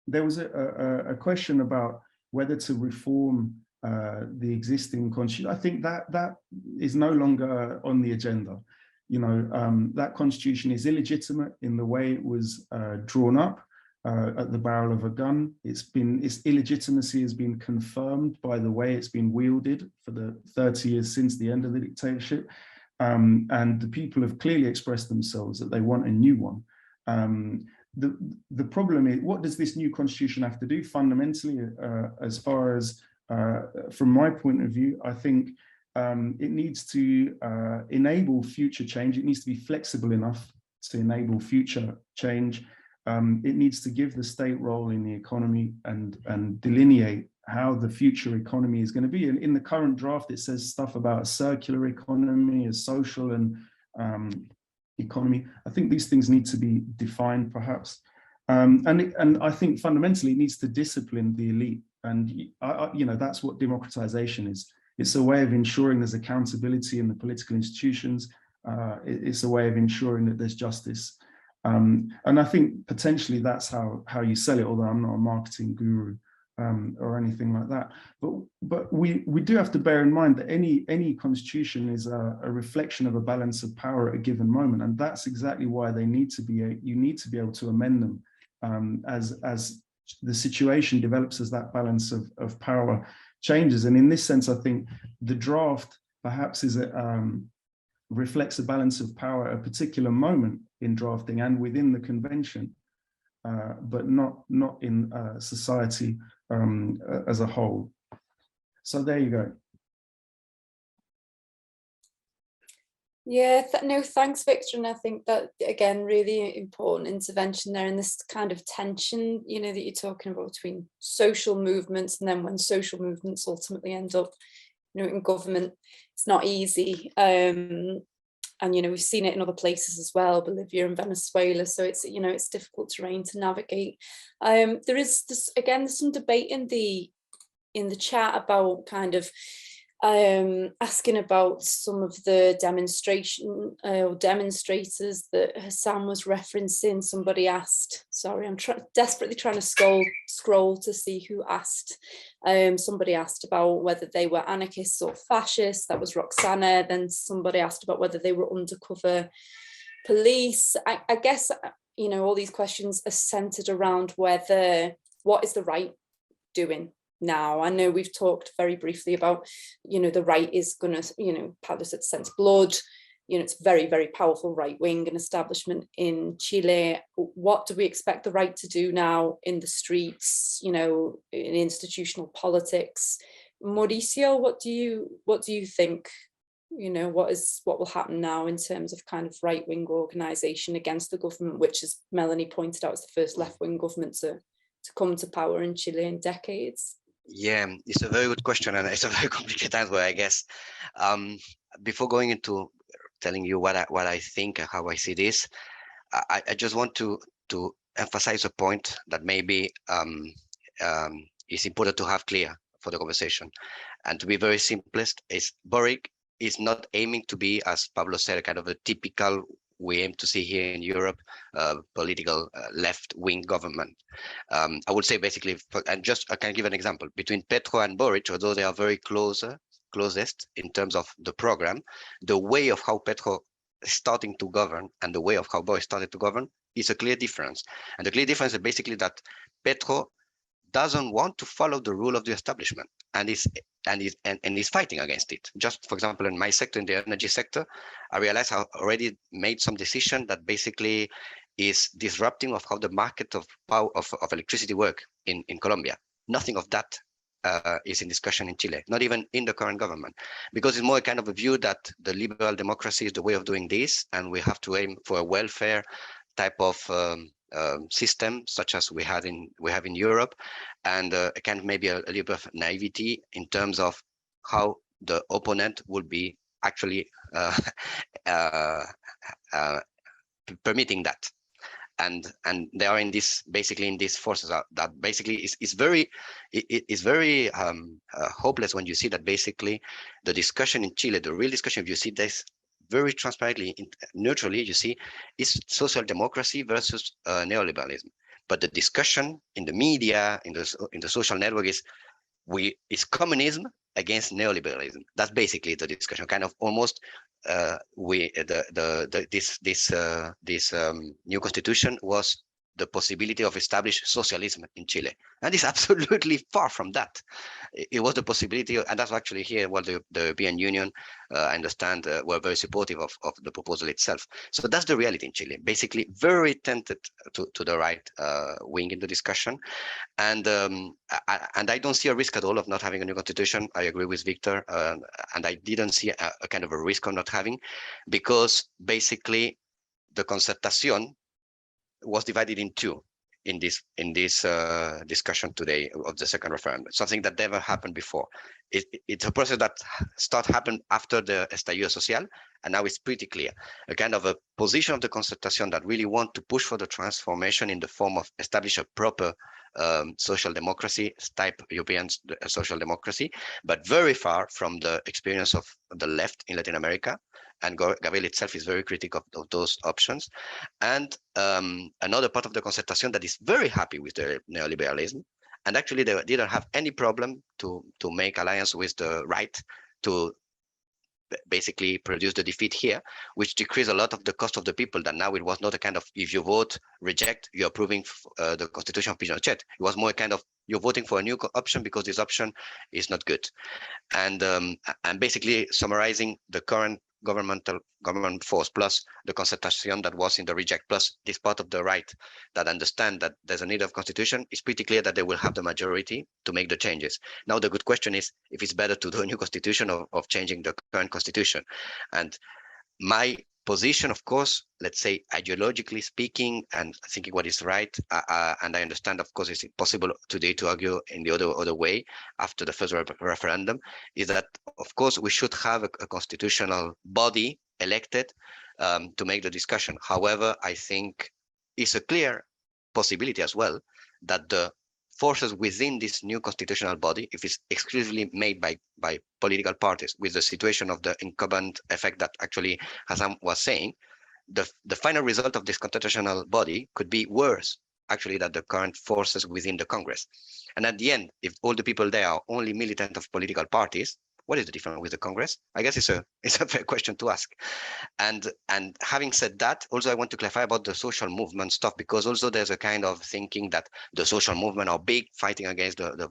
there was a question about whether to reform the existing constitution. I think that is no longer on the agenda. That constitution is illegitimate in the way it was drawn up at the barrel of a gun. Its illegitimacy has been confirmed by the way it's been wielded for the 30 years since the end of the dictatorship. And the people have clearly expressed themselves that they want a new one. The problem is, what does this new constitution have to do fundamentally? As far as, from my point of view, I think it needs to enable future change. It needs to be flexible enough to enable future change. It needs to give the state role in the economy and delineate how the future economy is going to be. And in the current draft, it says stuff about a circular economy, a social and economy. I think these things need to be defined, perhaps. And I think fundamentally it needs to discipline the elite. And that's what democratization is. It's a way of ensuring there's accountability in the political institutions. It's a way of ensuring that there's justice. And I think potentially that's how you sell it, although I'm not a marketing guru or anything like that. But we do have to bear in mind that any constitution is a reflection of a balance of power at a given moment. And that's exactly why you need to be able to amend them as the situation develops, as that balance of power changes. And in this sense, I think the draft perhaps is reflects a balance of power at a particular moment in drafting and within the convention, but not in society as a whole. So there you go. Yeah, no, thanks, Victor. And I think that, again, really important intervention there, in this kind of tension, you know, that you're talking about between social movements, and then when social movements ultimately end up, you know, in government, it's not easy. And, you know, we've seen it in other places as well, Bolivia and Venezuela. So it's, you know, it's difficult terrain to navigate. There is this, again, there's some debate in the chat about kind of asking about some of the demonstrators that Hassan was referencing. Somebody asked, sorry, I'm desperately trying to scroll to see who asked. Somebody asked about whether they were anarchists or fascists. That was Roxana. Then somebody asked about whether they were undercover police. I guess, you know, all these questions are centered around whether, what is the right doing now? I know we've talked very briefly about, you know, the right is going to, you know, Pablo said sense blood, you know, it's very, very powerful right wing and establishment in Chile. What do we expect the right to do now in the streets, you know, in institutional politics? Mauricio, what do you think, you know, what will happen now in terms of kind of right wing organization against the government, which, as Melanie pointed out, is the first left wing government to come to power in Chile in decades? Yeah, it's a very good question, and it's a very complicated answer, I guess. Before going into telling you what I think and how I see this, I just want to emphasize a point that maybe is important to have clear for the conversation. And to be very simplest, is Boric is not aiming to be, as Pablo said, kind of a typical, we aim to see here in Europe, political left-wing government. I would say basically, and just I can give an example, between Petro and Boric, although they are very closest in terms of the program, the way of how Petro is starting to govern and the way of how Boric started to govern is a clear difference. And the clear difference is basically that Petro doesn't want to follow the rule of the establishment and is fighting against it. Just for example, in my sector, in the energy sector, I realized I already made some decision that basically is disrupting of how the market of power of electricity work in Colombia. Nothing of that is in discussion in Chile, not even in the current government, because it's more a kind of a view that the liberal democracy is the way of doing this, and we have to aim for a welfare type of system, such as we have in Europe, and kind of maybe a little bit of naivety in terms of how the opponent would be actually permitting that. And they are in this, basically in these forces that basically is very hopeless when you see that basically the discussion in Chile, the real discussion, if you see this very transparently, neutrally, you see, is social democracy versus neoliberalism. But the discussion in the media, in the social network is communism against neoliberalism. That's basically the discussion. Kind of almost this new constitution was the possibility of establish socialism in Chile, and it's absolutely far from that. It was the possibility, and that's actually here what the European Union, I understand, were very supportive of the proposal itself. So that's the reality in Chile. Basically, very tented to the right wing in the discussion, and I don't see a risk at all of not having a new constitution. I agree with Victor, and I didn't see a kind of a risk of not having, because basically the concertación was divided in two in this discussion today of the second referendum, something that never happened before. It's a process that happened after the estallido social, and now it's pretty clear, a kind of a position of the concertación that really want to push for the transformation in the form of establish a proper social democracy type European social democracy, but very far from the experience of the left in Latin America. And Gabriel itself is very critical of those options. And another part of the concertación that is very happy with the neoliberalism, and actually they didn't have any problem to make alliance with the right to basically produce the defeat here, which decreased a lot of the cost of the people. That now it was not a kind of, if you vote reject, you're approving the constitution of Pinochet. It was more a kind of, you're voting for a new option because this option is not good. And basically summarizing the current government force plus the concertation that was in the reject plus this part of the right that understand that there's a need of constitution, it's pretty clear that they will have the majority to make the changes. Now the good question is if it's better to do a new constitution or of changing the current constitution. And my position, of course, let's say ideologically speaking and thinking what is right, and I understand, of course, it's impossible today to argue in the other way after the first referendum, is that, of course, we should have a constitutional body elected to make the discussion. However, I think it's a clear possibility as well that the forces within this new constitutional body, if it's exclusively made by political parties, with the situation of the incumbent effect that actually Hassan was saying, the final result of this constitutional body could be worse actually than the current forces within the Congress. And at the end, if all the people there are only militant of political parties, what is the difference with the Congress? I guess it's a fair question to ask. And having said that, also I want to clarify about the social movement stuff, because also there's a kind of thinking that the social movement are big, fighting against the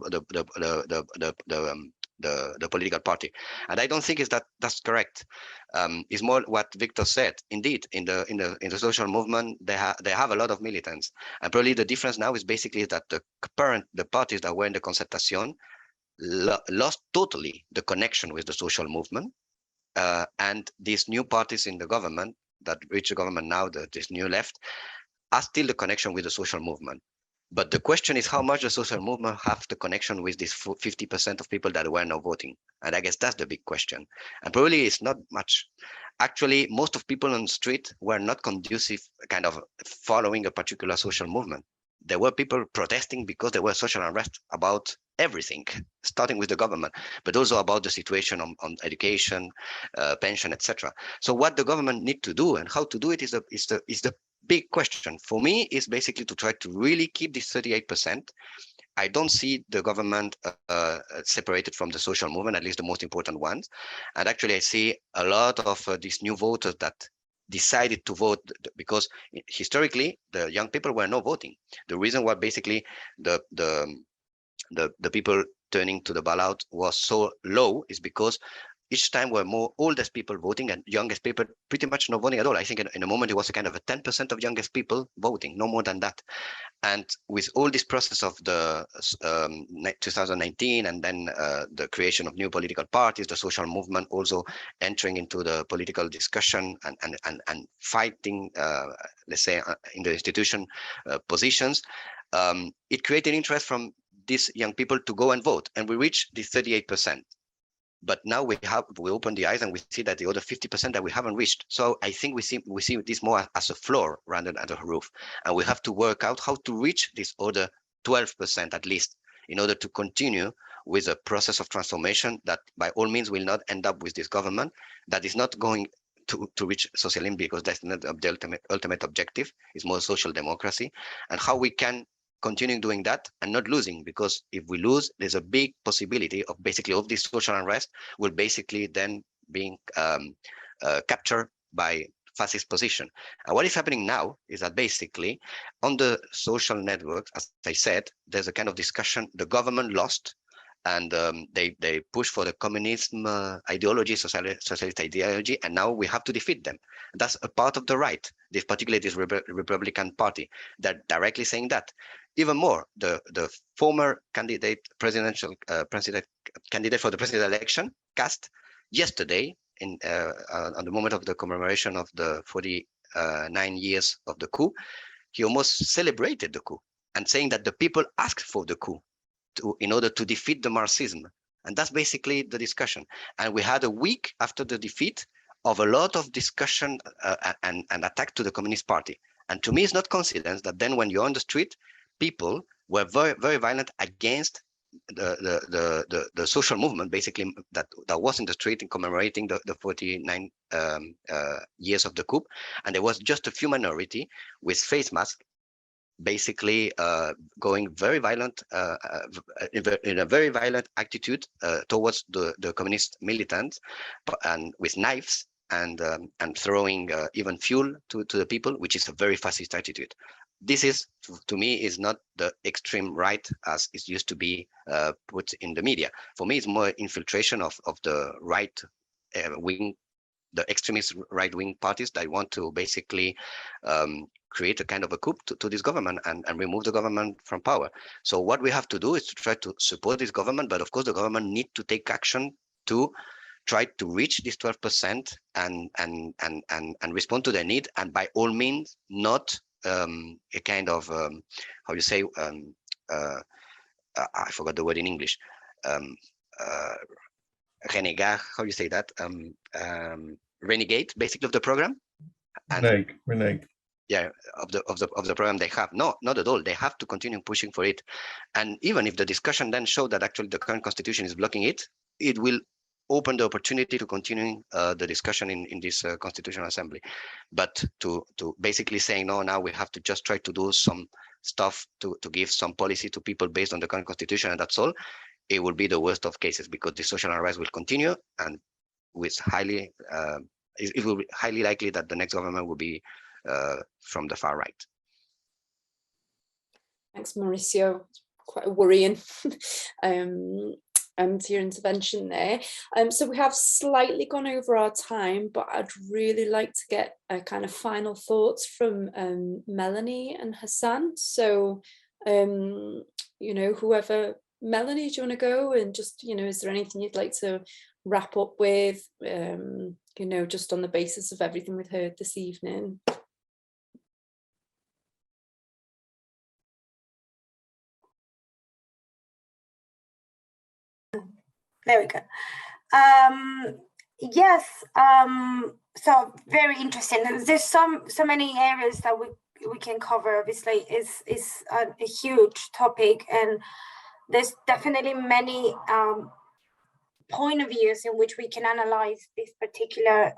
political party, and I don't think that's correct. It's more what Victor said. Indeed, in the social movement, they have a lot of militants, and probably the difference now is basically that the parties that were in the concertation lost totally the connection with the social movement, and these new parties in the government that reach the government now, this new left, are still the connection with the social movement. But the question is how much the social movement have the connection with this 50% of people that were not voting. And I guess that's the big question. And probably it's not much. Actually, most of people on the street were not conducive, kind of following a particular social movement. There were people protesting because there were social unrest about everything, starting with the government, but also about the situation on education, pension, etc. So what the government need to do and how to do it is the big question. For me, is basically to try to really keep this 38%. I don't see the government separated from the social movement, at least the most important ones. And actually, I see a lot of these new voters that decided to vote because historically the young people were not voting. The reason why basically the people turning to the ballot was so low is because each time were more oldest people voting and youngest people pretty much not voting at all. I think in a moment it was a kind of a 10% of youngest people voting, no more than that. And with all this process of the 2019 and then the creation of new political parties, the social movement also entering into the political discussion and fighting, let's say, in the institution positions, it created interest from these young people to go and vote, and we reached the 38%. But now we open the eyes and we see that the other 50% that we haven't reached. So I think we see this more as a floor rather than as a roof, and we have to work out how to reach this other 12% at least in order to continue with a process of transformation that by all means will not end up with this government that is not going to reach socialism, because that's not the ultimate objective. It's more social democracy, and how we can continue doing that and not losing, because if we lose, there's a big possibility of basically of this social unrest will basically then being captured by fascist position. And what is happening now is that basically on the social networks, as I said, there's a kind of discussion. The government lost, and they push for the communism ideology, socialist ideology, and now we have to defeat them. That's a part of the right, this particularly this Republican Party, that directly saying that. Even more, the former candidate candidate for the presidential election, Cast, yesterday on the moment of the commemoration of the 49 years of the coup, he almost celebrated the coup and saying that the people asked for the coup in order to defeat the Marxism. And that's basically the discussion. And we had a week after the defeat of a lot of discussion and attack to the Communist Party. And to me, it's not coincidence that then when you're on the street, people were very, very violent against the social movement, basically, that was in the street in commemorating the 49 years of the coup. And there was just a few minority with face masks, basically going very violent, in a very violent attitude towards the communist militants, and with knives and throwing even fuel to the people, which is a very fascist attitude. This is, to me, is not the extreme right as it used to be put in the media. For me, it's more infiltration of the right wing the extremist right-wing parties that want to basically create a kind of a coup to this government and remove the government from power. So what we have to do is to try to support this government, but of course the government need to take action to try to reach this 12% and respond to their need, and by all means not a kind of how you say I forgot the word in English, renegar, how you say that, renegade basically of the program, and renege. Yeah, of the program they have. No, not at all. They have to continue pushing for it, and even if the discussion then show that actually the current constitution is blocking it, it will open the opportunity to continue the discussion in this constitutional assembly. But to basically saying no, now we have to just try to do some stuff to give some policy to people based on the current constitution and that's all, it will be the worst of cases, because the social unrest will continue, and with highly it will be highly likely that the next government will be from the far right. Thanks, Mauricio. Quite a worrying to your intervention there. So we have slightly gone over our time, but I'd really like to get a kind of final thoughts from Melanie and Hassan. So, you know, whoever, Melanie, do you want to go? And just, you know, is there anything you'd like to wrap up with, you know, just on the basis of everything we've heard this evening? There we go. Yes, so very interesting. There's so many areas that we can cover. Obviously, it's a huge topic, and there's definitely many point of views in which we can analyze this particular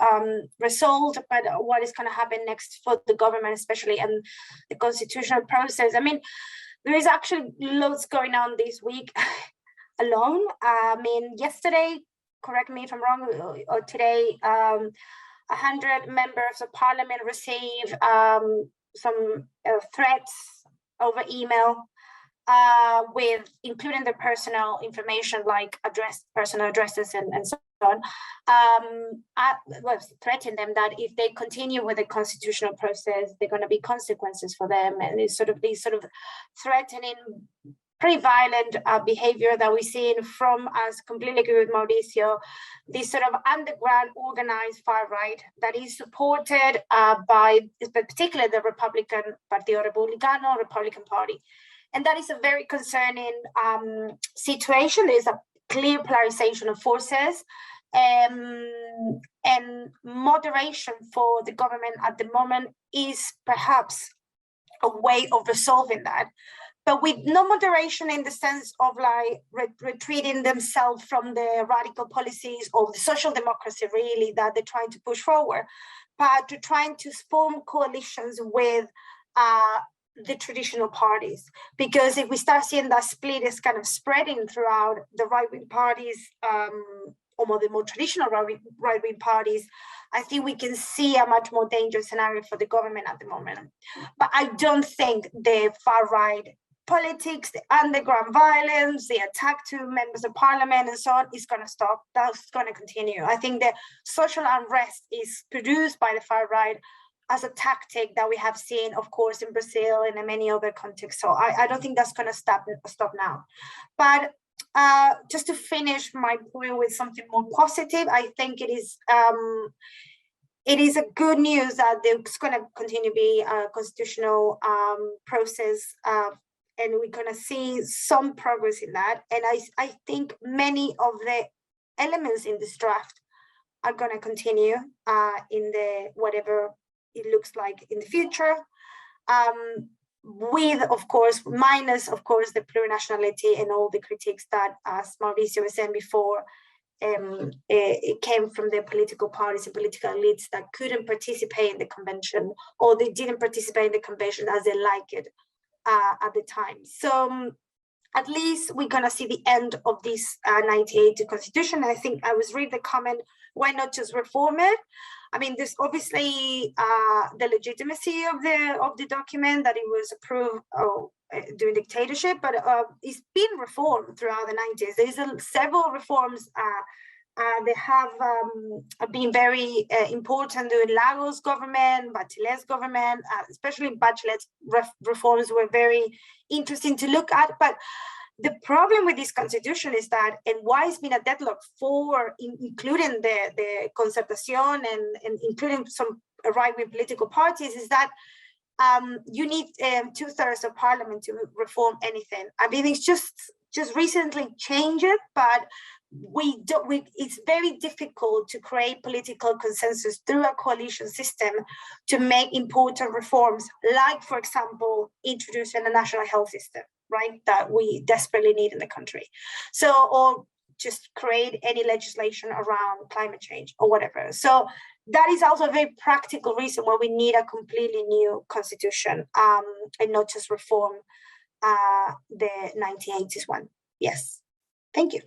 result, but what is going to happen next for the government, especially, and the constitutional process. I mean, there is actually loads going on this week alone. I mean, yesterday, correct me if I'm wrong, or today, 100 members of parliament received some threats over email, with including their personal information like personal addresses and so on. Was threatening them that if they continue with the constitutional process, there are going to be consequences for them, and it's sort of these sort of threatening, pretty violent behavior that we're seeing from, as completely agree with Mauricio, this sort of underground organized far right that is supported by particularly the Republican Partido Republicano, Republican Party. And that is a very concerning situation. There's a clear polarization of forces, and moderation for the government at the moment is perhaps a way of resolving that. But with no moderation in the sense of like retreating themselves from the radical policies of the social democracy, really, that they're trying to push forward, but to trying to form coalitions with the traditional parties. Because if we start seeing that split is kind of spreading throughout the right-wing parties, or the more traditional right-wing parties, I think we can see a much more dangerous scenario for the government at the moment. But I don't think the far-right politics, the underground violence, the attack to members of parliament and so on is going to stop. That's going to continue. I think the social unrest is produced by the far right as a tactic that we have seen, of course, in Brazil and in many other contexts. So I don't think that's going to stop now. But just to finish my point with something more positive, I think it is a good news that there's going to continue to be a constitutional process, and we're going to see some progress in that. And I think many of the elements in this draft are going to continue in the whatever it looks like in the future, with, of course, minus, of course, the plurinationality and all the critiques that, as Mauricio was saying before, it came from the political parties and political elites that couldn't participate in the convention, or they didn't participate in the convention as they liked it at the time. So at least we're going to see the end of this 1980 constitution. I think I was reading the comment, why not just reform it? I mean, there's obviously the legitimacy of the document, that it was approved during dictatorship, but it's been reformed throughout the 90s. There's several reforms They have been very important during Lagos government, Bachelet's government, especially Bachelet's reforms were very interesting to look at. But the problem with this constitution is that, and why it's been a deadlock for including the Concertación and including some right-wing political parties, is that you need 2/3 of parliament to reform anything. I mean, it's just recently changed, but it's very difficult to create political consensus through a coalition system to make important reforms, like, for example, introducing a national health system, right, that we desperately need in the country. So, or just create any legislation around climate change or whatever. So that is also a very practical reason why we need a completely new constitution, and not just reform the 1980s one. Yes, thank you.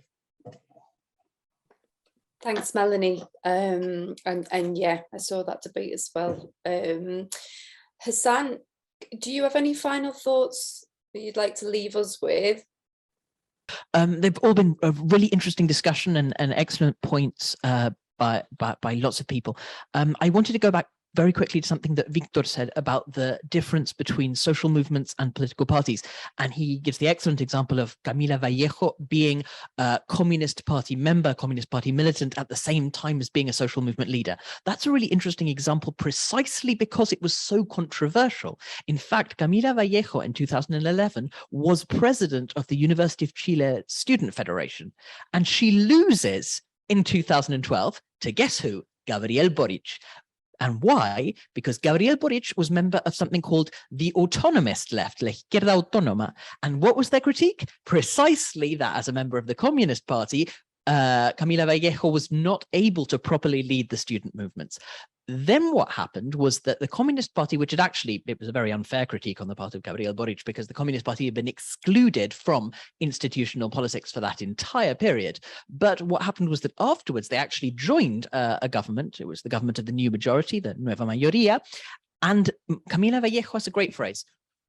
Thanks, Melanie. And yeah, I saw that debate as well. Hassan, do you have any final thoughts that you'd like to leave us with? They've all been a really interesting discussion and excellent points by lots of people. I wanted to go back very quickly to something that Victor said about the difference between social movements and political parties. And he gives the excellent example of Camila Vallejo being a Communist Party member, Communist Party militant at the same time as being a social movement leader. That's a really interesting example precisely because it was so controversial. In fact, Camila Vallejo in 2011 was president of the University of Chile Student Federation, and she loses in 2012 to guess who? Gabriel Boric. And why? Because Gabriel Boric was member of something called the autonomist left, La Izquierda Autónoma. And what was their critique? Precisely that as a member of the Communist Party, Camila Vallejo was not able to properly lead the student movements. Then what happened was that the Communist Party, which had actually, it was a very unfair critique on the part of Gabriel Boric, because the Communist Party had been excluded from institutional politics for that entire period. But what happened was that afterwards they actually joined a government. It was the government of the new majority, the Nueva Mayoría. And Camila Vallejo has a great phrase,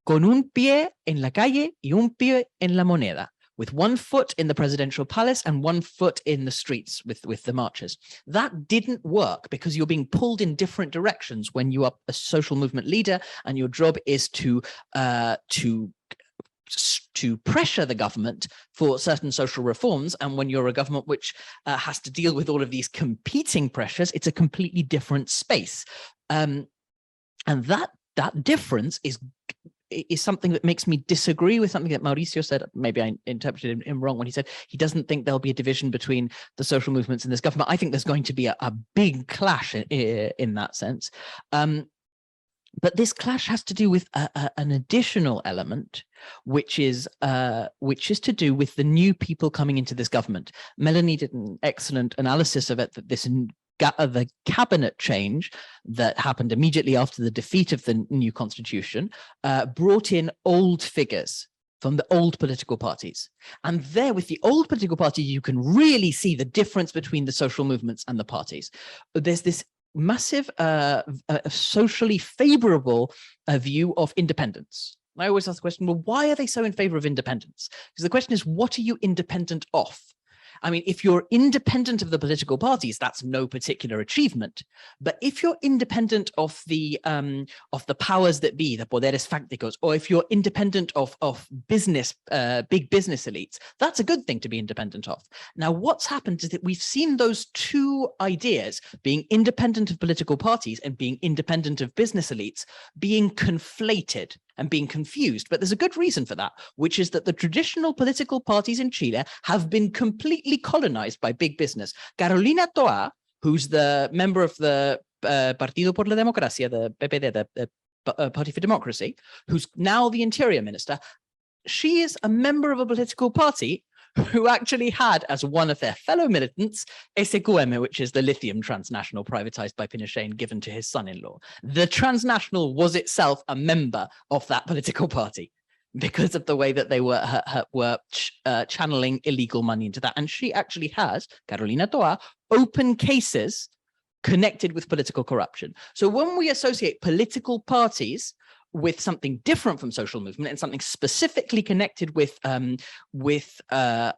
con un pie en la calle y un pie en la moneda, with one foot in the presidential palace and one foot in the streets with the marchers. That didn't work because you're being pulled in different directions when you are a social movement leader, and your job is to pressure the government for certain social reforms. And when you're a government which has to deal with all of these competing pressures, it's a completely different space. And that difference is something that makes me disagree with something that Mauricio said. Maybe I interpreted him wrong when he said he doesn't think there'll be a division between the social movements in this government. I think there's going to be a big clash in that sense. But this clash has to do with an additional element, which is to do with the new people coming into this government. Melanie did an excellent analysis of it, that the cabinet change that happened immediately after the defeat of the new constitution brought in old figures from the old political parties. And there, with the old political party, you can really see the difference between the social movements and the parties. There's this massive socially favorable view of independence. I always ask the question, well, why are they so in favor of independence? Because the question is, what are you independent of? I mean, if you're independent of the political parties, that's no particular achievement. But if you're independent of the powers that be, the poderes fácticos, or if you're independent of business, big business elites, that's a good thing to be independent of. Now, what's happened is that we've seen those two ideas, being independent of political parties and being independent of business elites, being conflated and being confused. But there's a good reason for that, which is that the traditional political parties in Chile have been completely colonized by big business. Carolina Toa, who's the member of the Partido por la Democracia, the PPD, the Party for Democracy, who's now the Interior Minister, she is a member of a political party who actually had as one of their fellow militants SQM, which is the lithium transnational privatized by Pinochet and given to his son-in-law. The transnational was itself a member of that political party because of the way that they were channeling illegal money into that. And she actually has, Carolina Toa, open cases connected with political corruption. So when we associate political parties with something different from social movement and something specifically connected with a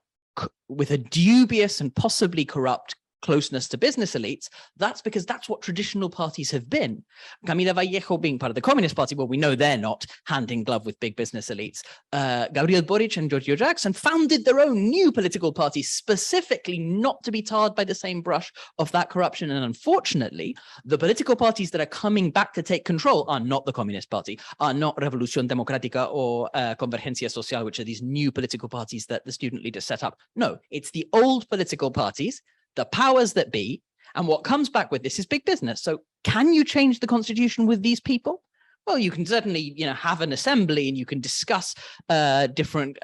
dubious and possibly corrupt closeness to business elites, that's because that's what traditional parties have been. Camila Vallejo being part of the Communist Party, well, we know they're not hand in glove with big business elites. Gabriel Boric and Giorgio Jackson founded their own new political party specifically not to be tarred by the same brush of that corruption. And unfortunately, the political parties that are coming back to take control are not the Communist Party, are not Revolución Democrática or Convergencia Social, which are these new political parties that the student leaders set up. No, it's the old political parties, the powers that be, and what comes back with this is big business. So can you change the constitution with these people? Well, you can certainly, have an assembly and you can discuss different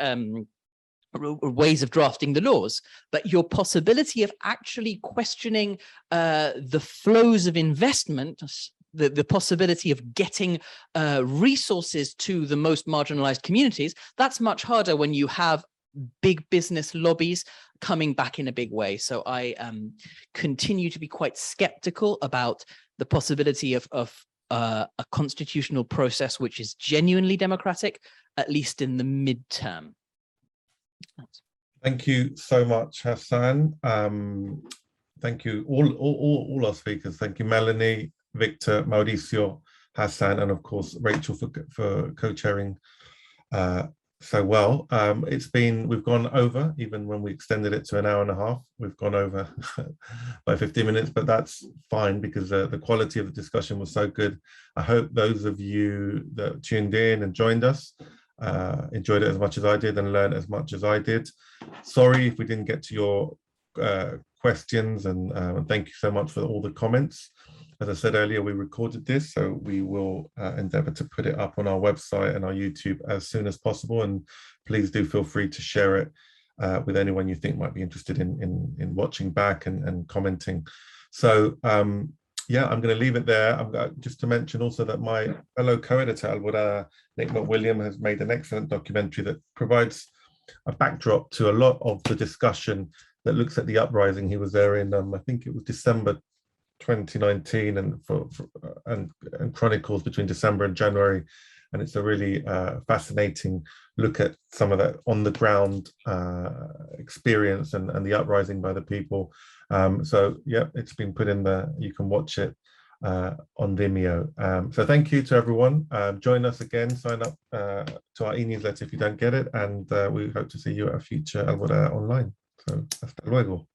ways of drafting the laws, but your possibility of actually questioning the flows of investment, the possibility of getting resources to the most marginalized communities, that's much harder when you have big business lobbies coming back in a big way. So I continue to be quite skeptical about the possibility of a constitutional process which is genuinely democratic, at least in the midterm. Thanks. Thank you so much, Hassan. Thank you all our speakers. Thank you, Melanie, Victor, Mauricio, Hassan, and of course Rachel for co-chairing so well. We've gone over, even when we extended it to an hour and a half, we've gone over by 15 minutes, but that's fine because the quality of the discussion was so good. I hope those of you that tuned in and joined us enjoyed it as much as I did and learned as much as I did. Sorry if we didn't get to your questions, and thank you so much for all the comments. As I said earlier, we recorded this, so we will endeavour to put it up on our website and our YouTube as soon as possible. And please do feel free to share it with anyone you think might be interested in watching back and commenting. So yeah, I'm going to leave it there. Just to mention also that my fellow co-editor, Alborada, Nick McWilliam, has made an excellent documentary that provides a backdrop to a lot of the discussion that looks at the uprising. He was there in, I think it was December 2019, and chronicles between December and January, and it's a really fascinating look at some of that on the ground experience and the uprising by the people. So yeah, it's been put in there. You can watch it on Vimeo. So thank you to everyone. Join us again, sign up to our e-newsletter if you don't get it, and we hope to see you at a future Alborada online. So hasta luego.